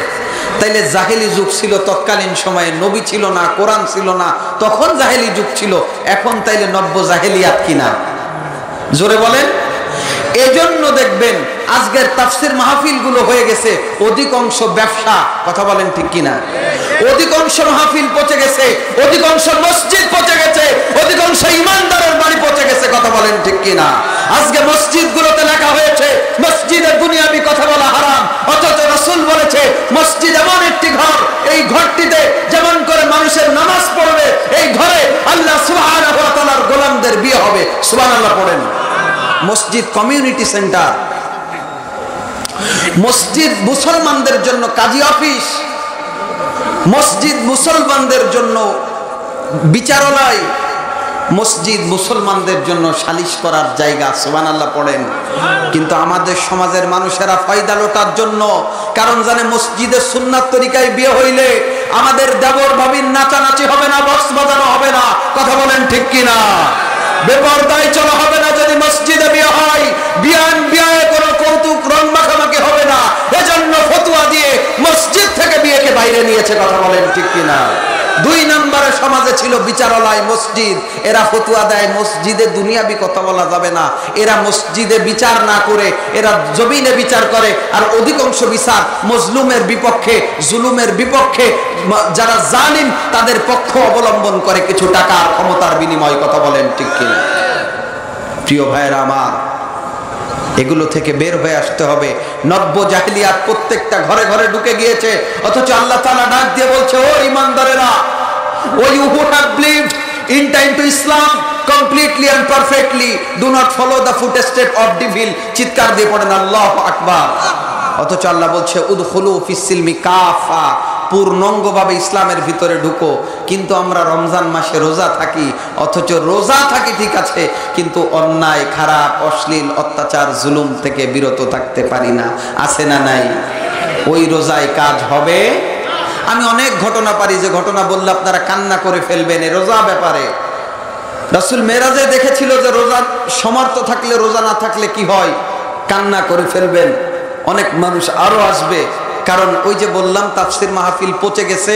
তাইলে জাহেলি যুগ ছিল তৎকালীন সময়ে, নবী ছিল না, কোরআন ছিল না, তখন জাহেলি যুগ ছিল। এখন তাইলে নব্য জাহেলিয়াত কিনা? জোরে বলেন। এজন্য দেখবেন আজকের তাফসির মাহফিল গুলো হয়ে গেছে অধিকাংশ ব্যবসা। কথা বলেন ঠিক কিনা? অধিকাংশ মাহফিল পচে গেছে, অধিকাংশ মসজিদ পচে গেছে, অধিকাংশ ইমানদারের বাড়ি পচে গেছে। কথা বলেন ঠিক কিনা? আজকে মসজিদ গুলোতে লেখা হয়েছে মসজিদে দুনিয়াবি কথা বলা হারাম, অথচ রাসূল বলেছে মসজিদ এমন একটি ঘর, এই ঘরটিতে যেমন করে মানুষের নামাজ পড়বে, এই ঘরে আল্লাহ সুবহানাহু ওয়া তাআলার গোলামদের বিয়ে হবে। সুবহানাল্লাহ পড়েন। মসজিদ কমিউনিটি সেন্টার, মসজিদ মুসলমানদের জন্য কাজী অফিস, মসজিদ মুসলমানদের জন্য বিচারালয়, মসজিদ মুসলমানদের জন্য সালিশ করার জায়গা। সুবহানাল্লাহ পড়েন। কিন্তু আমাদের সমাজের মানুষেরা ফায়দা লোটার জন্য, কারণ জানে মসজিদের সুন্নাত তরিকায় বিয়ে হইলে আমাদের দেবর ভাবির নাচানাচি হবে না, বক্স বাজানো হবে না। কথা বলেন ঠিক কিনা? বেপরদায় চলা হবে না যদি মসজিদে বিয়ে হয়। বিয়ে কোনো কৌতুক রং মাখামাখি হবে না। এজন্য ফতোয়া দিয়ে মসজিদ থেকে বিয়েকে বাইরে নিয়েছে। কথা বলেন ঠিক কিনা? 2 নম্বরে সমাজে ছিল বিচারালয়, মসজিদ। এরা ফতোয়া দেয় মসজিদে দুনিয়াবি কথা বলা যাবে না। এরা মসজিদে বিচার না করে এরা জমিনে বিচার করে, আর অধিকাংশ বিচার মজলুমের বিপক্ষে, জুলুমের বিপক্ষে। যারা জালিম তাদের পক্ষ অবলম্বন করে কিছু টাকা আর ক্ষমতার বিনিময়। কথা বলেন ঠিক কিনা? প্রিয় ভাইয়েরা আমার, এগুলো থেকে বের হয়ে আসতে হবে। নব্য জাহেলিয়াত প্রত্যেকটা ঘরে ঘরে ঢুকে গিয়েছে, অথচ আল্লাহ তাআলা ডাক দিয়ে বলছে, ও ঈমানদারেরা, O you who have believed into into Islam completely and perfectly, do not follow the footstep of devil। চিৎকার দিয়ে পড়েন আল্লাহু আকবার। অথচ আল্লাহ বলছে উদখুলু ফিস সিলমি কাফা, পূর্ণাঙ্গভাবে ইসলামের ভিতরে ঢুকো। কিন্তু আমরা রমজান মাসে রোজা থাকি, অথচ রোজা থাকি ঠিক আছে, কিন্তু অন্যায়, খারাপ, অশ্লীল, অত্যাচার, জুলুম থেকে বিরত থাকতে পারি না। আছে না নাই? ওই রোজায় কাজ হবে। আমি অনেক ঘটনা পারি, যে ঘটনা বললে আপনারা কান্না করে ফেলবেন। এই রোজা ব্যাপারে রাসূল মেরাজে দেখেছিল যে রোজা সমর্থ থাকলে, রোজা না থাকলে কি হয়, কান্না করে ফেলবেন। অনেক মানুষ আরো আসবে, কারণ ওই যে বললাম তাফসির মাহফিল পচে গেছে।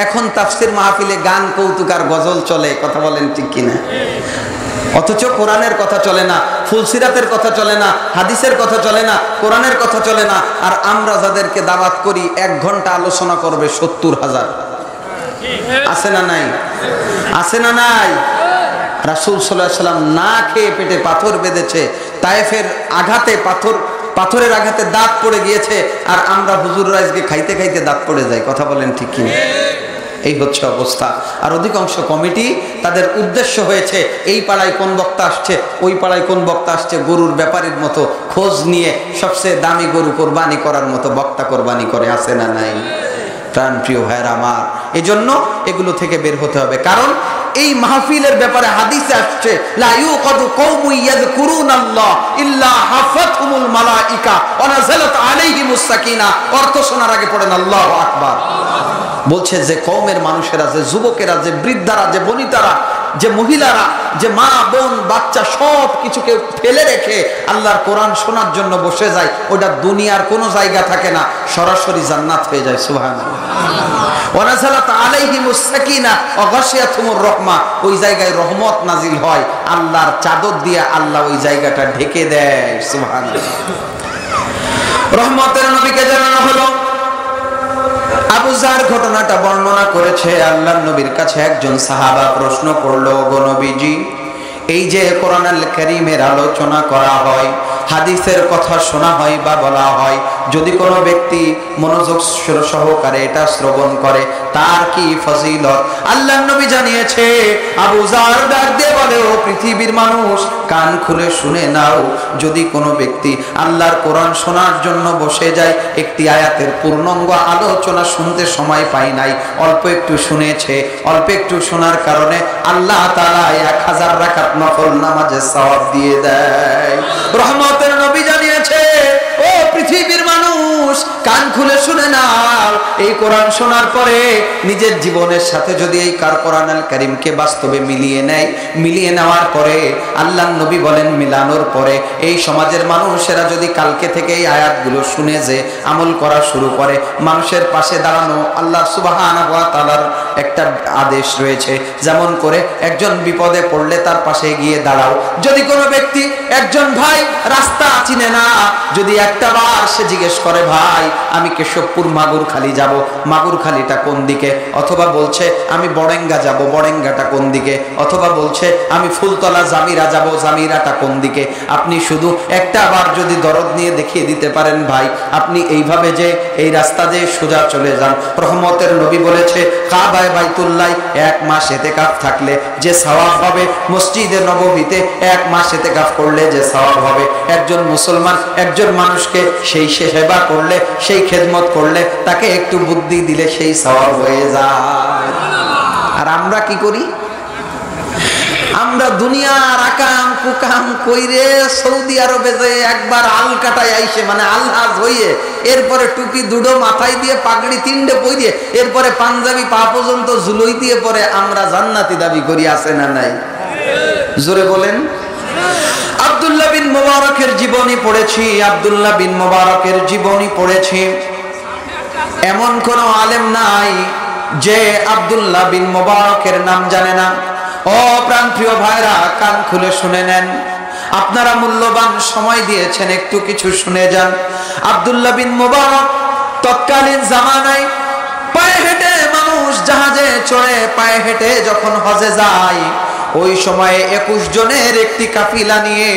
এখন তাফসির মাহফিলে গান, কৌতুক আর গজল চলে। কথা বলেন ঠিক কিনা? অথচ কোরআনের কথা চলে না, ফুলসিরাতের কথা চলে না, হাদিসের কথা চলে না, কোরআনের কথা চলে না। আর আমরা যাদেরকে দাওয়াত করি 1 ঘন্টা আলোচনা করবে 70,000। আছে না নাই? আছে না নাই? রাসূল সাল্লাল্লাহু আলাইহি ওয়াসাল্লাম না খেয়ে পেটে পাথর বেঁধেছে, তায়েফের আঘাতে পাথরের আঘাতে দাঁত পড়ে গিয়েছে, আর আমরা হুজুররা আজকে খাইতে খাইতে দাঁত পড়ে যায়। কথা বলেন ঠিক কি? এই হচ্ছে অবস্থা। আর অধিকাংশ কমিটি তাদের উদ্দেশ্য হয়েছে এই পাড়ায় কোন বক্তা আসছে, ওই পাড়ায় কোন বক্তা আসছে, গরুর ব্যাপারীর মতো খোঁজ নিয়ে সবচেয়ে দামি গরু কোরবানি করার মতো বক্তা কোরবানি করে, আছে না নাই? প্রাণ প্রিয় ভাইয়ের আমার, এজন্য এগুলো থেকে বের হতে হবে। কারণ এই মাহফিলের ব্যাপারে হাদিসে আসছে, লা ইউকাদু কওমু ইয়াযকুরুনাল্লাহ ইল্লা হাফাতহুমুল মালাইকা ওয়া নাযালাত আলাইহিমুস সাকিনা। অর্থ শোনার আগে পড়েন আল্লাহু আকবার। বলছে যে কওমের মানুষেরা, যে যুবকেরা, যে বৃদ্ধারা, যে বনিতারা, যে মহিলারা, যে মা বোন বাচ্চা সব কিছুকে ফেলে রেখে আল্লাহর কোরআন শোনার জন্য বসে যায়, ওটা দুনিয়ার কোনো জায়গা থাকে না, সরাসরি জান্নাত হয়ে যায়। সুবহানাল্লাহ। ওয়া নাযালাত আলাইহিমুস সাকিনা ওয়া গাশিয়াতুমুর রাহমা, ওই জায়গায় রহমত নাজিল হয়, আল্লাহর চাদর দিয়ে আল্লাহ ওই জায়গাটা ঢেকে দেয়। সুবহানাল্লাহ। রহমতের নবীকে জানানো হলো। আবু যার ঘটনাটা বর্ণনা করেছে। আল্লাহর নবীর কাছে একজন সাহাবা প্রশ্ন করলো, গো নবীজি, এই যে কোরআনুল কারীমের আলোচনা করা হয়, হাদিসের কথা শোনা হয় বা বলা হয়, যদি কোনো ব্যক্তি মনোযোগ সহকারে এটা শ্রবণ করে তার কি ফজিলত? আল্লাহর নবী জানিয়েছে। আবু যার ডাক দিয়ে বলে, ও পৃথিবীর মানুষ, কান খুলে শুনে নাও, যদি কোনো ব্যক্তি আল্লাহর কোরআন শোনার জন্য বসে যায়, একটি আয়াতের পূর্ণাঙ্গ আলোচনা শুনতে সময় পায় নাই, অল্প একটু শুনেছে, অল্প একটু শোনার কারণে আল্লাহ তাআলা 1000 রাকাত নফল নামাজের সওয়াব দিয়ে দেয়। রহমতের নবী জানিয়েছে, ও পৃথিবীর মানুষ, কান খুলে শুনে নাও, এই কোরআন শোনার পরে নিজের জীবনের সাথে যদি এই কোরআনুল কারীমকে বাস্তবে মিলিয়ে নেওয়ার পরে, আল্লাহর নবী বলেন মিলানোর পরে এই সমাজের মানুষেরা যদি কালকে থেকে এই আয়াতগুলো শুনে যে আমল করা শুরু করে, মানুষের পাশে দাঁড়ানো আল্লাহ সুবহানাহু ওয়া তাআলার একটা আদেশ রয়েছে, যেমন করে একজন বিপদে পড়লে তার পাশে গিয়ে দাঁড়াও। যদি কোনো ব্যক্তি, একজন ভাই রাস্তা চিনে না, যদি একটা বার সে জিজ্ঞেস করে, ভাই আমি কেশবপুর মাগুরখালি যাব, মাগুরখালিটা কোন দিকে? অথবা বলছে আমি বড়েঙ্গা যাব, বড়েঙ্গাটা কোন দিকে? অথবা বলছে আমি ফুলতলা জামিরা যাব, জামিরাটা কোন দিকে? আপনি শুধু একটা বার যদি দরদ নিয়ে দেখিয়ে দিতে পারেন, ভাই আপনি এইভাবে যে এই রাস্তা দিয়ে সোজা চলে যান। রহমতের নবী বলেছে, কাবায়ে বাইতুল্লাহ 1 মাস ইতিকাফ থাকলে যে সওয়াব হবে, মসজিদে নববীতে 1 মাস ইতিকাফ করলে যে সওয়াব হবে, একজন মুসলমান একজন মানুষকে সেই সেবা করলে, সেই খেদমত করলে, তাকে একটু বুদ্ধি দিলে সেই সওয়াব হয়ে যায়। আর আমরা কি করি? আমরা দুনিয়ার আকাম কুকাম কইরে সৌদি আরবে যে একবার আল কাটায় আইসে, মানে আলহাজ হইয়ে, এরপরে টুপি দুটো মাথায় দিয়ে, পাগড়ি 3টে পরিয়ে, এরপরে পাঞ্জাবি পা পর্যন্ত ঝুলই দিয়ে পরে আমরা জান্নাতি দাবি করি, আছে না নাই? জোরে বলেন। আব্দুল্লাহ বিন মুবারকের জীবনী পড়েছি, আব্দুল্লাহ বিন মুবারকের জীবনী পড়েছি। এমন কোন আলেম নাই যে আব্দুল্লাহ বিন মুবারকের নাম জানে না। ও প্রাণপ্রিয় ভাইরা, কান খুলে শুনে নেন। আপনারা মূল্যবান সময় দিয়েছেন, একটু কিছু শুনে যান। আব্দুল্লাহ বিন মুবারক তৎকালীন জামানায় পায়ে হেঁটে, মানুষ জাহাজে চড়ে পায়ে হেঁটে যখন হজে যায়, ওই সময়ে 21 জনের একটি কাফিলা নিয়ে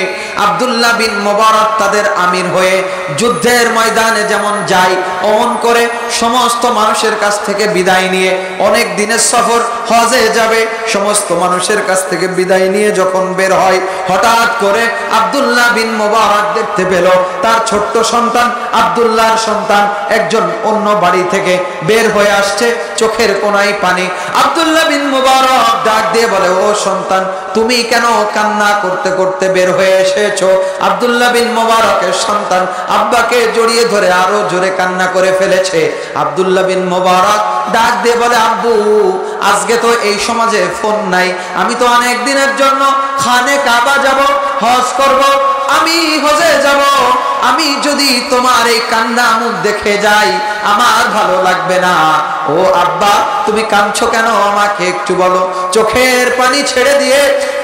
আব্দুল্লাহ বিন মুবারক তাদের আমির হয়ে যুদ্ধের ময়দানে যেমন যায়, অমন করে সমস্ত মানুষের কাছ থেকে বিদায় নিয়ে, অনেক দিনের সফর হজে যাবে, সমস্ত মানুষের কাছ থেকে বিদায় নিয়ে যখন বের হয়, হঠাৎ করে আব্দুল্লাহ বিন মুবারক দেখতে পেল তার ছোট্ট সন্তান, আব্দুল্লাহর সন্তান একজন অন্য বাড়ি থেকে বের হয়ে আসছে, চোখের কোনায় পানি। আব্দুল্লাহ বিন মুবারক ডাক দিয়ে বলে, ও সন্তান, তুমি কেন কান্না করতে করতে বের হয়ে এসেছো? আব্দুল্লাহ বিন মুবারকের সন্তান আব্বাকে জড়িয়ে ধরে আরো জোরে কান্না করে ফেলেছে। আব্দুল্লাহ বিন মুবারক ডাক দিয়ে বলে, আব্বু, আজকে তো এই সমাজে ফোন নাই, আমি তো অনেক দিনের জন্য খানে কাবা যাব, হজ করব, আমি হজে যাব, আমি যদি তোমার এই কান্না মুখ দেখে যাই আমার ভালো লাগবে না। ও আব্বা, তুমি কাঁদছো কেন? আমাকে একটু বলো। চোখের পানি ছেড়ে দিয়ে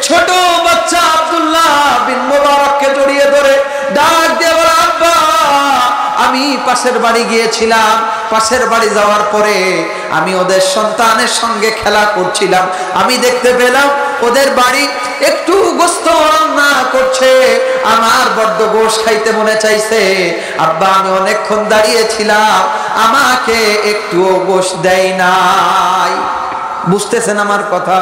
ছোট বাচ্চা আব্দুল্লাহ বিন মুবারককে জড়িয়ে ধরে ডাক দিয়ে বলে, আব্বা, আমি পাশের বাড়ি গিয়েছিলাম, পাশের বাড়ি যাওয়ার পরে আমি ওদের সন্তানের সঙ্গে খেলা করছিলাম, আমি দেখতে পেলাম ওদের বাড়ি একটু গোস্ত রান্না করছে, আমার বড্ড গোশ খাইতে মনে চাইছে, আব্বা আমি অনেকক্ষণ দাঁড়িয়েছিলাম, আমাকে একটুও গোশ দেয় নাই। বুঝতেছেন আমার কথা?